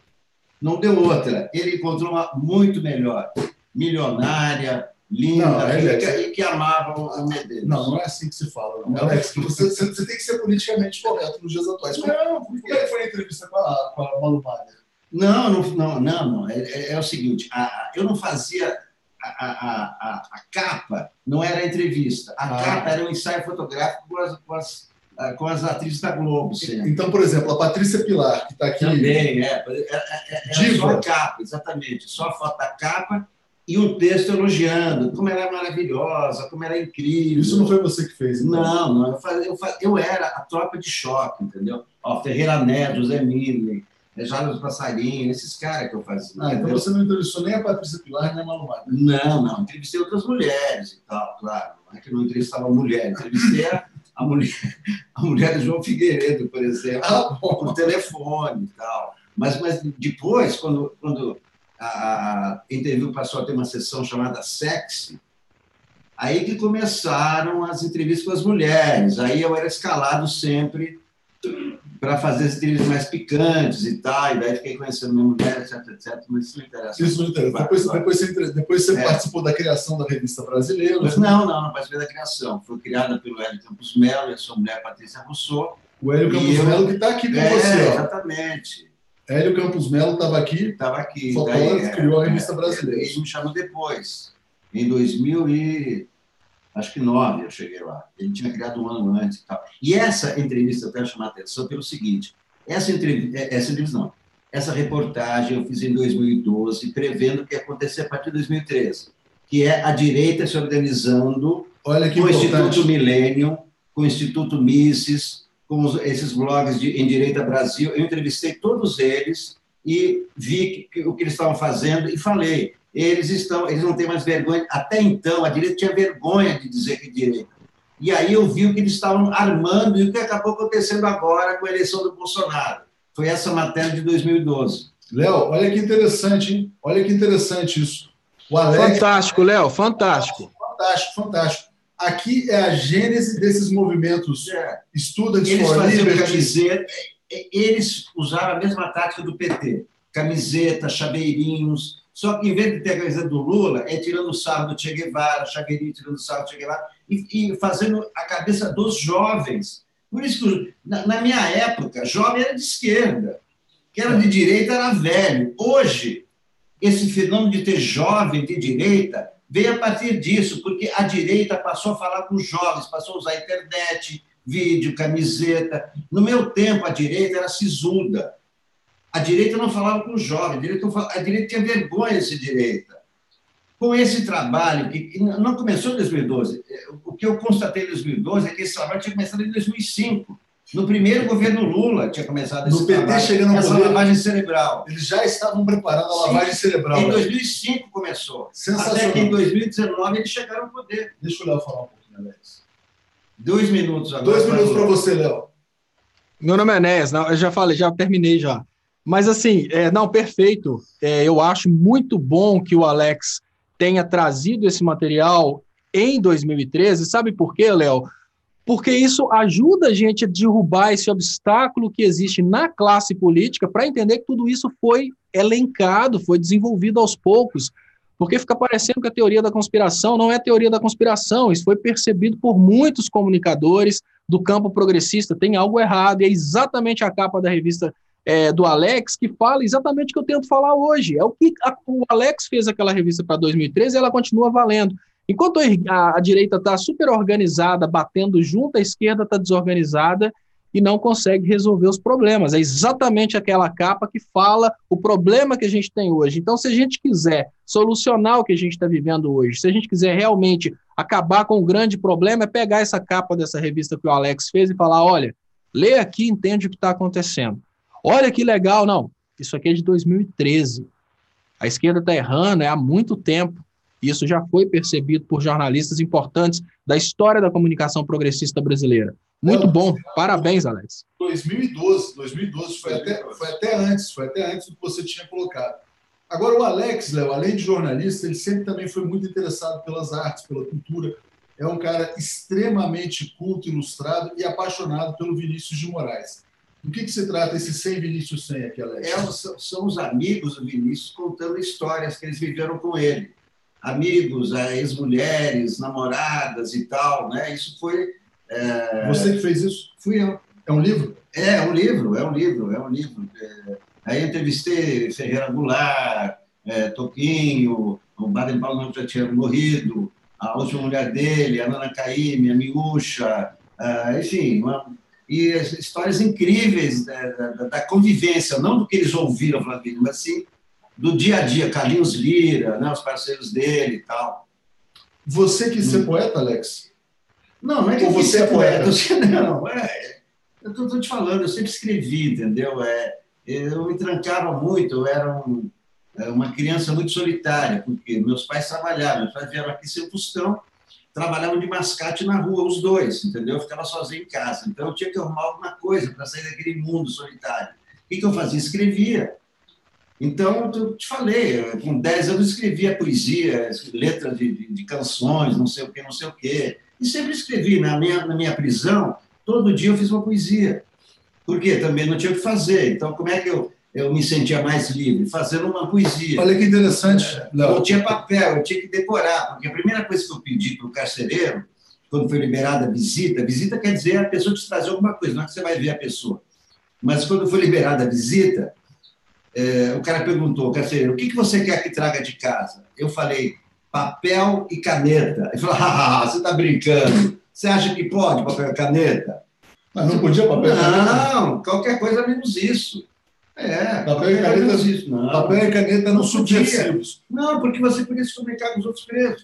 não deu outra. Ele encontrou uma muito melhor, milionária, linda, rica, e que amava o Medeiros. Não é assim que se fala. Não. Alex, você tem que ser politicamente correto nos dias atuais. Como é que foi a entrevista com a Malu Mader? Não. É o seguinte, eu não fazia... A capa não era a entrevista. A capa era um ensaio fotográfico com as atrizes da Globo. Sempre. Então, por exemplo, a Patrícia Pilar, que está aqui... Também, era só a capa, exatamente. Só a foto da capa e um texto elogiando como ela é maravilhosa, como ela é incrível. Isso não foi você que fez? Então. Não. Eu era a tropa de choque, entendeu? Ferreira Neto, José Miller, Jardim Passarinho, esses caras que eu fazia. Então você não entrevistou nem a Patrícia Pilar, nem a Malu Mader? Não. Entrevistei outras mulheres e tal, claro. Não é que eu não entrevistava mulher. Entrevistei a mulher do João Figueiredo, por exemplo, por telefone e tal. Mas depois, quando a interview passou a ter uma sessão chamada Sexy, aí que começaram as entrevistas com as mulheres. Aí eu era escalado sempre para fazer as entrevistas mais picantes e tal, e daí fiquei conhecendo minha mulher, etc, mas isso não interessa. Isso não interessa. Depois você participou da criação da Revista Brasileira. Não participei da criação. Foi criada pelo Hélio Campos Melo e a sua mulher, Patrícia Rousseau. O Hélio Campos Melo que está aqui com você. Exatamente. Hélio Campos Melo estava aqui. Fotógrafo, criou a Revista Brasileira. Ele me chamou depois, em 2009 eu cheguei lá. Ele tinha criado um ano antes e tal. E essa entrevista eu quero chamar a atenção pelo seguinte, essa reportagem eu fiz em 2012, prevendo o que ia acontecer a partir de 2013, que é a direita se organizando com o Instituto Millennium, com o Instituto Mises, com esses blogs em Direita Brasil. Eu entrevistei todos eles e vi o que eles estavam fazendo e falei, eles não têm mais vergonha. Até então, a direita tinha vergonha de dizer que é direita. E aí eu vi o que eles estavam armando e o que acabou acontecendo agora com a eleição do Bolsonaro. Foi essa matéria de 2012. Léo, olha que interessante, hein? Olha que interessante isso. O Alex... Fantástico, Léo, fantástico. Fantástico. Aqui é a gênese desses movimentos Students for Liberty. Camiseta, eles usaram a mesma tática do PT. Camiseta, chaveirinhos. Só que, em vez de ter a camiseta do Lula, é tirando o sarro do Che Guevara, chaveirinho tirando o sarro do Che Guevara, e fazendo a cabeça dos jovens. Por isso que, na minha época, jovem era de esquerda. Quem era de direita era velho. Hoje, esse fenômeno de ter jovem de direita veio a partir disso, porque a direita passou a falar com os jovens, passou a usar a internet, vídeo, camiseta. No meu tempo, a direita era sisuda. A direita não falava com os jovens, a direita tinha vergonha de ser direita. Com esse trabalho, que não começou em 2012, o que eu constatei em 2012 é que esse trabalho tinha começado em 2005. No primeiro governo Lula tinha começado no PT chegando essa lavagem cerebral. Eles já estavam preparando a lavagem cerebral. Em 2005 começou. Sensacional. Até que em 2019 eles chegaram ao poder. Deixa o Léo falar um pouquinho, Alex. 2 minutos agora. 2 minutos para você, Léo. Meu nome é Enéas, eu já falei, já terminei já. Mas assim, não, perfeito. Eu acho muito bom que o Alex tenha trazido esse material em 2013. Sabe por quê, Léo? Porque isso ajuda a gente a derrubar esse obstáculo que existe na classe política para entender que tudo isso foi elencado, foi desenvolvido aos poucos. Porque fica parecendo que a teoria da conspiração não é teoria da conspiração. Isso foi percebido por muitos comunicadores do campo progressista. Tem algo errado. E é exatamente a capa da revista do Alex que fala exatamente o que eu tento falar hoje. É o que o Alex fez aquela revista para 2013 e ela continua valendo. Enquanto a direita está super organizada, batendo junto, a esquerda está desorganizada e não consegue resolver os problemas. É exatamente aquela capa que fala o problema que a gente tem hoje. Então, se a gente quiser solucionar o que a gente está vivendo hoje, se a gente quiser realmente acabar com o grande problema, é pegar essa capa dessa revista que o Alex fez e falar, olha, lê aqui e entende o que está acontecendo. Olha que legal, não, isso aqui é de 2013. A esquerda está errando, há muito tempo. Isso já foi percebido por jornalistas importantes da história da comunicação progressista brasileira. Muito bom. Parabéns, Alex. 2012 foi até antes do que você tinha colocado. Agora, o Alex, Léo, além de jornalista, ele sempre também foi muito interessado pelas artes, pela cultura. É um cara extremamente culto, ilustrado e apaixonado pelo Vinícius de Moraes. Do que se trata esse Sem Vinícius Sem aqui, Alex? São os amigos do Vinícius contando histórias que eles viveram com ele. Amigos, ex-mulheres, namoradas e tal, né? Isso foi... Você que fez isso? Fui eu. É um livro? É um livro. Aí eu entrevistei Ferreira Goulart, Toquinho, o Baden Powell já tinha morrido, a última mulher dele, a Nana Caymmi, a Miúcha, enfim, e as histórias incríveis da convivência, não do que eles ouviram falar dele, mas sim do dia a dia, Carlinhos Lira, né, os parceiros dele e tal. Você quis ser poeta, Alex? Não é que ou você é poeta? Não, eu estou te falando, eu sempre escrevi, entendeu? Eu me trancava muito, eu era uma criança muito solitária, porque meus pais trabalhavam, meus pais vieram aqui sem o Tostão, trabalhavam de mascate na rua, os dois, entendeu? Eu ficava sozinho em casa, então eu tinha que arrumar alguma coisa para sair daquele mundo solitário. O que eu fazia? Escrevia. Então, eu te falei, com 10 anos eu escrevia poesia, letras de canções, não sei o quê. E sempre escrevi. Na minha prisão, todo dia eu fiz uma poesia. Por quê? Também não tinha o que fazer. Então, como é que eu me sentia mais livre? Fazendo uma poesia. Olha que interessante, Léo. Não tinha papel, eu tinha que decorar. Porque a primeira coisa que eu pedi para o carcereiro, quando foi liberada a visita quer dizer a pessoa te trazer alguma coisa, não é que você vai ver a pessoa. Mas quando foi liberada a visita, o cara perguntou, carcereiro, o que você quer que traga de casa? Eu falei, papel e caneta. Ele falou, você está brincando. Você acha que pode papel e caneta? Mas não podia papel e caneta? Não, qualquer coisa menos isso. Papel e caneta, isso. Não. Papel e caneta não subversivos. Não, porque você podia se comunicar com os outros presos.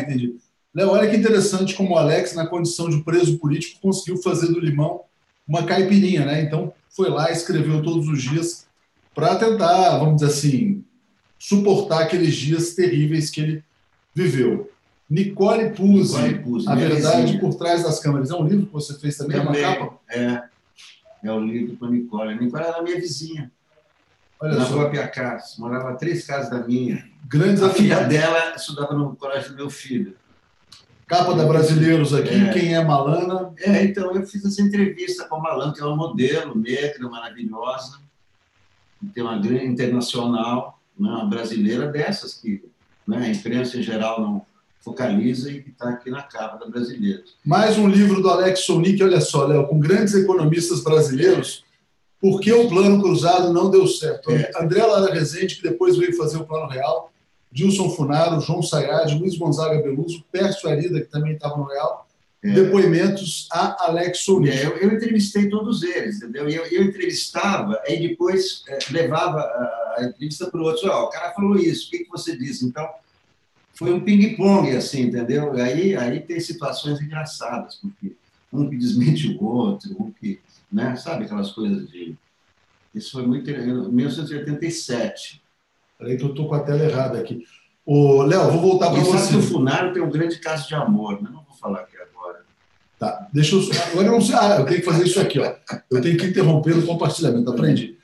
Entendi. Léo, olha que interessante como o Alex, na condição de preso político, conseguiu fazer do limão uma caipirinha, né? Então, foi lá, escreveu todos os dias para tentar, vamos dizer assim, suportar aqueles dias terríveis que ele viveu. Nicole Puzzi, A Verdade vizinha. Por Trás das Câmeras. É um livro que você fez também, uma capa? É o livro com a Nicole. A Nicole era minha vizinha. Olha na só. Rua Piacás. Morava a 3 casas da minha. Grandes a filha dela estudava no colégio do meu filho. Capa da Brasileiros aqui, Quem é Malana? Então eu fiz essa entrevista com a Malana, que é uma modelo negra, maravilhosa, tem uma grande internacional, né, uma brasileira dessas que, né, a imprensa em geral não focaliza e que está aqui na capa da Brasileiros. Mais um livro do Alex Sonic, olha só, Léo, com grandes economistas brasileiros, por que o Plano Cruzado não deu certo? André Lara Rezende, que depois veio fazer o Plano Real, Dilson Funaro, João Sayad, Luiz Gonzaga Beluso, Pércio Arida, que também estava no Real, depoimentos a Alex Sonic. Eu entrevistei todos eles, entendeu? Eu entrevistava e depois levava a entrevista para o outro. O cara falou isso, o que você disse? Então, foi um ping-pong, assim, entendeu? Aí tem situações engraçadas, porque um que desmente o outro, um que, né, sabe aquelas coisas de... Isso foi muito em 1987. Peraí que eu estou com a tela errada aqui. Ô, Léo, vou voltar para você. Sabe que o Funaro tem um grande caso de amor, né? Não vou falar aqui agora. Tá, deixa eu... Agora eu não sei... eu tenho que fazer isso aqui, ó. Eu tenho que interromper o compartilhamento, aprendi.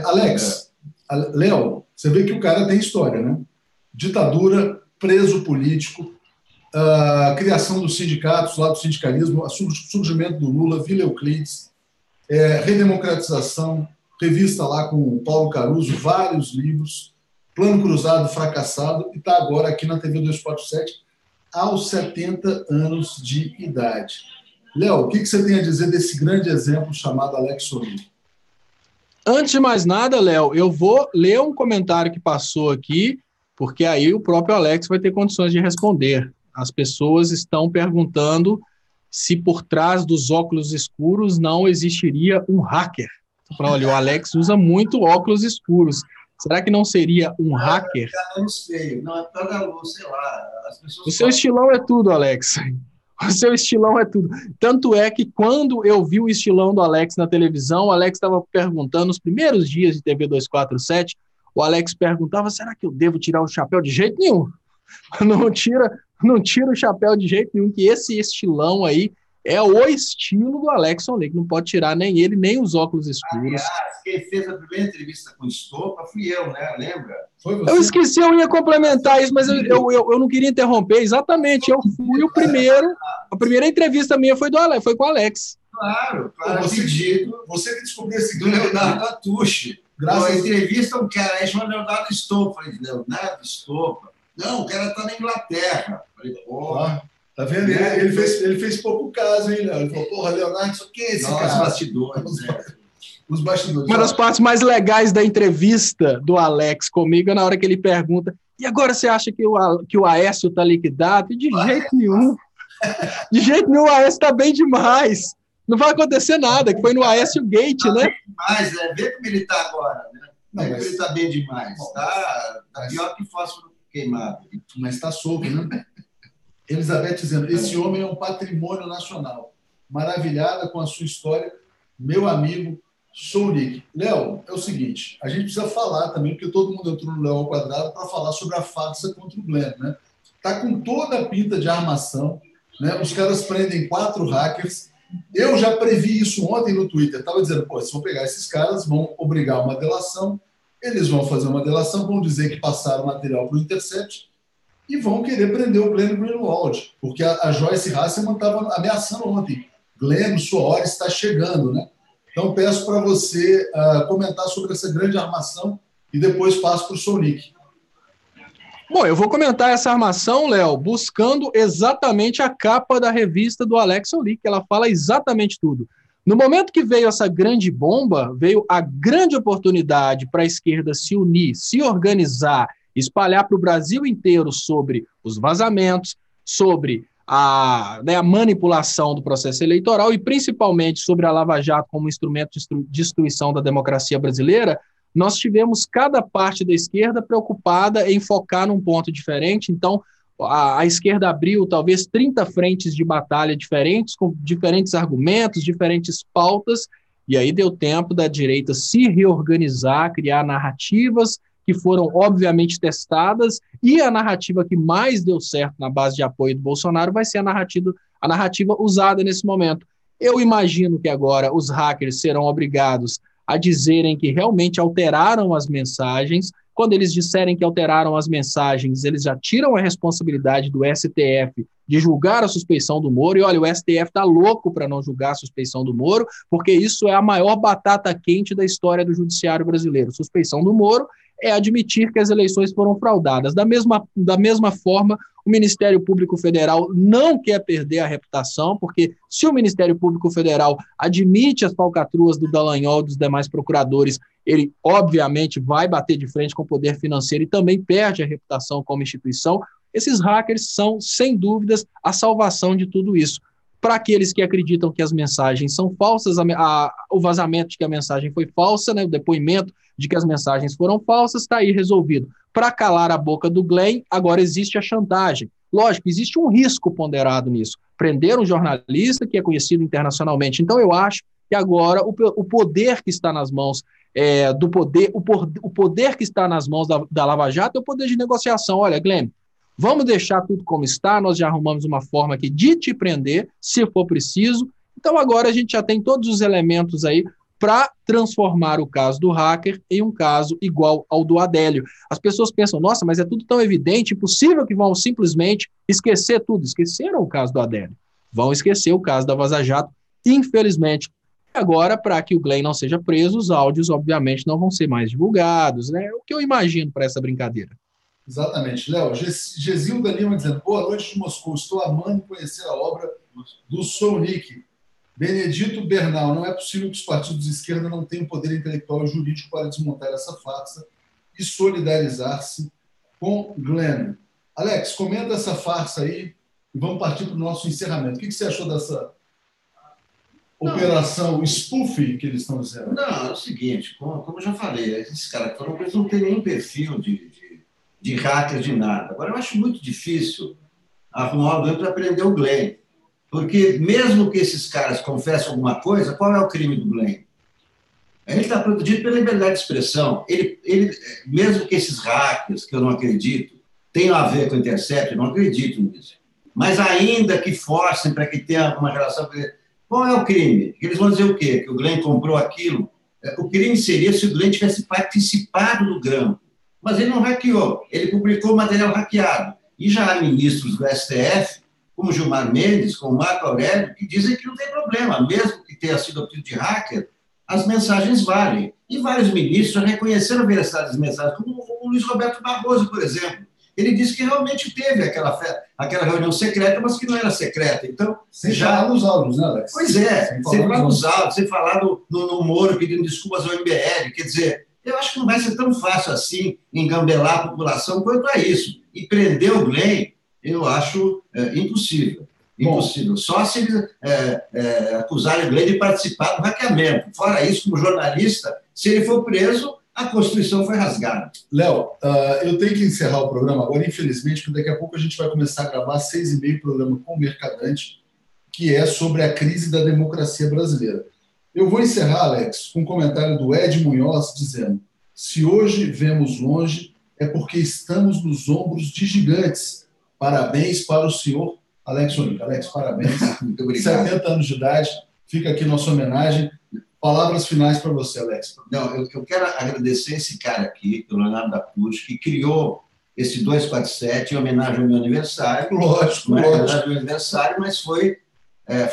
Alex, Léo, você vê que o cara tem história, né? Ditadura, preso político, a criação dos sindicatos, lá do sindicalismo, o surgimento do Lula, Vila Euclides, redemocratização, revista lá com o Paulo Caruso, vários livros, Plano Cruzado fracassado, e está agora aqui na TV 247, aos 70 anos de idade. Léo, o que você tem a dizer desse grande exemplo chamado Alex Sonic? Antes de mais nada, Léo, eu vou ler um comentário que passou aqui, porque aí o próprio Alex vai ter condições de responder. As pessoas estão perguntando se por trás dos óculos escuros não existiria um hacker. Olha, o Alex usa muito óculos escuros. Será que não seria um hacker? Eu não sei, não é por causa da luz, sei lá. As pessoas o seu estilão é tudo, Alex. O seu estilão é tudo. Tanto é que quando eu vi o estilão do Alex na televisão, o Alex estava perguntando, nos primeiros dias de TV 247, o Alex perguntava, será que eu devo tirar o chapéu? De jeito nenhum. Não tira o chapéu de jeito nenhum, que esse estilão aí é o estilo do Alex Sonic. Não pode tirar nem ele, nem os óculos escuros. Aliás, quem fez a primeira entrevista com o Estopa fui eu, né? Lembra? Foi você? Eu esqueci, eu ia complementar isso, mas eu não queria interromper. Exatamente, eu fui o primeiro. A primeira entrevista minha foi com o Alex. Claro. Você que descobriu esse do Leonardo Atushi. Graças a entrevista, um cara aí chamado Leonardo Estopa. Falei, Leonardo Estopa? Não, o cara está na Inglaterra. Falei, porra. Tá vendo? Ele fez pouco caso, hein, Léo? Ele falou, porra, Leonardo, isso aqui é esse cara? Os bastidores. Os bastidores. Uma das partes mais legais da entrevista do Alex comigo é na hora que ele pergunta, e agora você acha que o Aécio está liquidado? De jeito nenhum. De jeito nenhum, o Aécio está bem demais. Não vai acontecer nada, que foi no Aécio Gate, né? Bem demais, né? Vê como ele está agora, né? Não, mas... Ele está bem demais. Está pior que fósforo queimado. Mas está solto, né? Elizabeth dizendo, esse homem é um patrimônio nacional. Maravilhada com a sua história, meu amigo Sonic. Léo, é o seguinte, a gente precisa falar também, porque todo mundo entrou no Léo ao Quadrado para falar sobre a farsa contra o Glenn, né? Tá com toda a pinta de armação, né? Os caras prendem 4 hackers. Eu já previ isso ontem no Twitter. Estava dizendo, pô, se vão pegar esses caras, vão obrigar uma delação, eles vão fazer uma delação, vão dizer que passaram material para o Intercept, e vão querer prender o Glenn Greenwald, porque a Joyce Hasselman estava ameaçando ontem. Glenn, sua hora está chegando, né? Então, peço para você comentar sobre essa grande armação e depois passo para o Sonic. Bom, eu vou comentar essa armação, Léo, buscando exatamente a capa da revista do Alex Sonic, que ela fala exatamente tudo. No momento que veio essa grande bomba, veio a grande oportunidade para a esquerda se unir, se organizar, espalhar para o Brasil inteiro sobre os vazamentos, sobre a manipulação do processo eleitoral e principalmente sobre a Lava Jato como instrumento de destruição da democracia brasileira. Nós tivemos cada parte da esquerda preocupada em focar num ponto diferente. Então, a esquerda abriu talvez 30 frentes de batalha diferentes, com diferentes argumentos, diferentes pautas, e aí deu tempo da direita se reorganizar, criar narrativas que foram obviamente testadas, e a narrativa que mais deu certo na base de apoio do Bolsonaro vai ser a narrativa usada nesse momento. Eu imagino que agora os hackers serão obrigados a dizerem que realmente alteraram as mensagens. Quando eles disserem que alteraram as mensagens, eles já tiram a responsabilidade do STF de julgar a suspeição do Moro. E olha, o STF está louco para não julgar a suspeição do Moro, porque isso é a maior batata quente da história do judiciário brasileiro. Suspeição do Moro é admitir que as eleições foram fraudadas. Da mesma forma, o Ministério Público Federal não quer perder a reputação, porque se o Ministério Público Federal admite as falcatruas do Dallagnol e dos demais procuradores, ele obviamente vai bater de frente com o poder financeiro e também perde a reputação como instituição. Esses hackers são, sem dúvidas, a salvação de tudo isso. Para aqueles que acreditam que as mensagens são falsas, o vazamento de que a mensagem foi falsa, né, o depoimento de que as mensagens foram falsas, está aí resolvido. Para calar a boca do Glenn, agora existe a chantagem. Lógico, existe um risco ponderado nisso. prenderam um jornalista que é conhecido internacionalmente. Então, eu acho que agora o poder que está nas mãos o poder que está nas mãos da Lava Jato é o poder de negociação. Olha, Glenn, vamos deixar tudo como está, nós já arrumamos uma forma aqui de te prender, se for preciso. Então, agora a gente já tem todos os elementos aí para transformar o caso do hacker em um caso igual ao do Adélio. As pessoas pensam, nossa, mas é tudo tão evidente, impossível que vão simplesmente esquecer tudo. Esqueceram o caso do Adélio. Vão esquecer o caso da Vaza Jato, infelizmente. Agora, para que o Glenn não seja preso, os áudios, obviamente, não vão ser mais divulgados, né? O que eu imagino para essa brincadeira. Exatamente. Léo, Gesilda Lima dizendo, boa noite de Moscou, estou amando conhecer a obra do Sounik. Benedito Bernal, não é possível que os partidos de esquerda não tenham poder intelectual e jurídico para desmontar essa farsa e solidarizar-se com Glenn. Alex, comenta essa farsa aí e vamos partir para o nosso encerramento. O que você achou dessa operação spoofing que eles estão dizendo? Não, é o seguinte, como eu já falei, esses caras foram presos, não têm nenhum perfil de hacker, de nada. Agora, eu acho muito difícil arrumar alguém para prender o Glenn. Porque mesmo que esses caras confessem alguma coisa, qual é o crime do Glenn? Ele está protegido pela liberdade de expressão. Mesmo que esses hackers, que eu não acredito, tenham a ver com o Intercept, eu não acredito nisso. Mas ainda que forcem para que tenha alguma relação... Qual é o crime? Eles vão dizer o quê? Que o Glenn comprou aquilo? O crime seria se o Glenn tivesse participado do grampo. Mas ele não hackeou. Ele publicou material hackeado. E já há ministros do STF, como Gilmar Mendes, como Marco Aurélio, que dizem que não tem problema, mesmo que tenha sido obtido de hacker, as mensagens valem. E vários ministros já reconheceram a veracidade das mensagens, como o Luiz Roberto Barroso, por exemplo. Ele disse que realmente teve aquela reunião secreta, mas que não era secreta. Então, sem falar nos áudios, né, Alex? Pois é, sem falar nos áudios, sem falar no Moro pedindo desculpas ao MBL. Quer dizer, eu acho que não vai ser tão fácil assim engambelar a população quanto a isso. E prender o Glenn, eu acho impossível. Impossível. Só se eles acusarem o Glenn de participar do hackeamento. Fora isso, como jornalista, se ele for preso, a Constituição foi rasgada. Léo, eu tenho que encerrar o programa agora, infelizmente, porque daqui a pouco a gente vai começar a gravar 6h30 o programa com o Mercadante, que é sobre a crise da democracia brasileira. Eu vou encerrar, Alex, com um comentário do Ed Munhoz dizendo: se hoje vemos longe, é porque estamos nos ombros de gigantes. Parabéns para o senhor Alex Sounik. Alex, parabéns. Muito obrigado. 70 anos de idade, fica aqui nossa homenagem. Palavras finais para você, Alex. Não, eu quero agradecer esse cara aqui, o Leonardo da Cruz, que criou esse 247 em homenagem ao meu aniversário. Lógico, não é lógico. homenagem ao meu aniversário, mas foi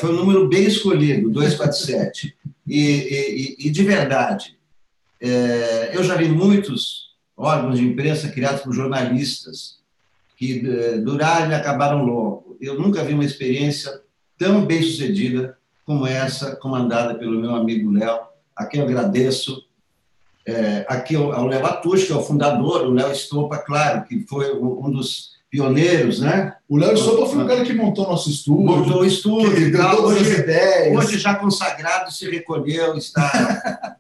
um número bem escolhido, 247. E de verdade, eu já vi muitos órgãos de imprensa criados por jornalistas que duraram e acabaram logo. Eu nunca vi uma experiência tão bem sucedida como essa, comandada pelo meu amigo Léo, a quem eu agradeço. Aqui ao Léo Atush, que é o fundador, o Léo Estopa, claro, que foi um dos pioneiros, né? O Léo Estopa foi o cara que montou nosso estúdio. Montou o estúdio, que deu todas as ideias. Hoje já consagrado, se recolheu, está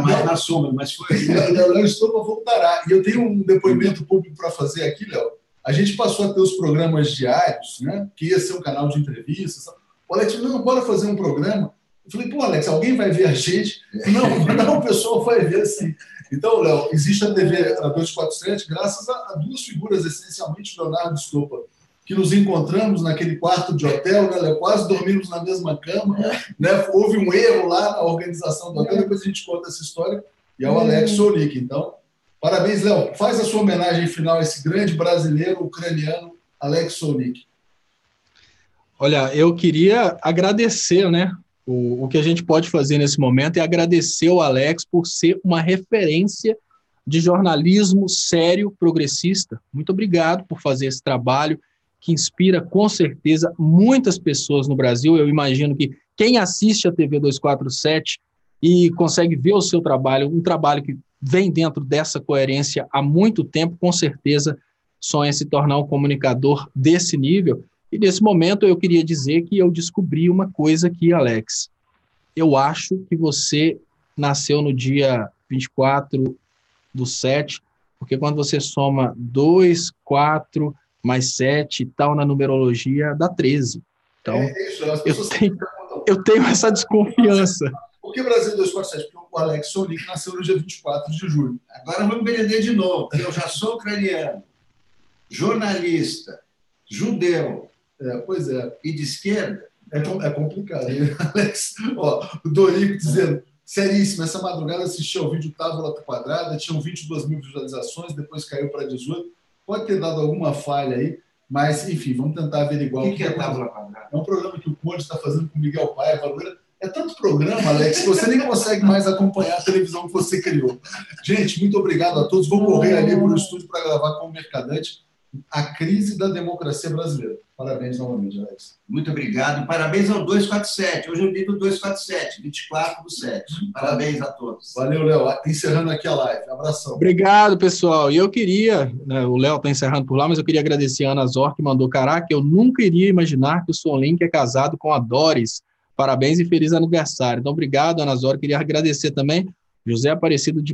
mais na sombra, mas foi... O Léo Estopa voltará. E eu tenho um depoimento público para fazer aqui, Léo. A gente passou a ter os programas diários, né? Que ia ser um canal de entrevistas. O Alex falou, não, bora fazer um programa. Eu falei, pô, Alex, alguém vai ver a gente? Não, o pessoal vai ver sim. Então, Léo, existe a TV 247 graças a duas figuras, essencialmente, Leonardo Estopa, que nos encontramos naquele quarto de hotel, né, Léo? Quase dormimos na mesma cama, né? Houve um erro lá na organização do hotel, depois a gente conta essa história, e é o Alex Sounik. Então, parabéns, Léo. Faz a sua homenagem final a esse grande brasileiro ucraniano, Alex Sounik. Olha, eu queria agradecer, né? O que a gente pode fazer nesse momento é agradecer ao Alex por ser uma referência de jornalismo sério, progressista. Muito obrigado por fazer esse trabalho que inspira, com certeza, muitas pessoas no Brasil. Eu imagino que quem assiste a TV 247 e consegue ver o seu trabalho, um trabalho que vem dentro dessa coerência há muito tempo, com certeza sonha se tornar um comunicador desse nível. E nesse momento eu queria dizer que eu descobri uma coisa aqui, Alex. Eu acho que você nasceu no dia 24/7, porque quando você soma 2, 4 mais 7 e tal na numerologia, dá 13. Então, isso, as pessoas eu tenho essa desconfiança. Por que Brasil 247? Porque o Alex Sonik nasceu no dia 24 de julho. Agora vamos entender de novo, porque eu já sou ucraniano, jornalista, judeu, Pois é. e de esquerda. É complicado, hein, Alex? Ó, o Dorico dizendo, seríssimo, essa madrugada assisti ao vídeo Távola Quadrada, tinham 22 mil visualizações, depois caiu para 18. Pode ter dado alguma falha aí, mas, enfim, vamos tentar averiguar O que é Távola Quadrada? É um programa que o Conde está fazendo com o Miguel Paiva. É tanto programa, Alex, que você nem consegue mais acompanhar a televisão que você criou. Gente, muito obrigado a todos. Vou correr ali para o estúdio para gravar com o Mercadante a crise da democracia brasileira. Parabéns novamente, Alex. Muito obrigado. Parabéns ao 247. Hoje é o dia do 247, 24/7. Parabéns a todos. Valeu, Léo. Encerrando aqui a live. Abração. Obrigado, pessoal. E eu queria, né, o Léo está encerrando por lá, mas eu queria agradecer a Ana Zor, que mandou, caraca, eu nunca iria imaginar que o Sonlink é casado com a Doris. Parabéns e feliz aniversário. Então, obrigado, Ana Zor. Queria agradecer também José Aparecido de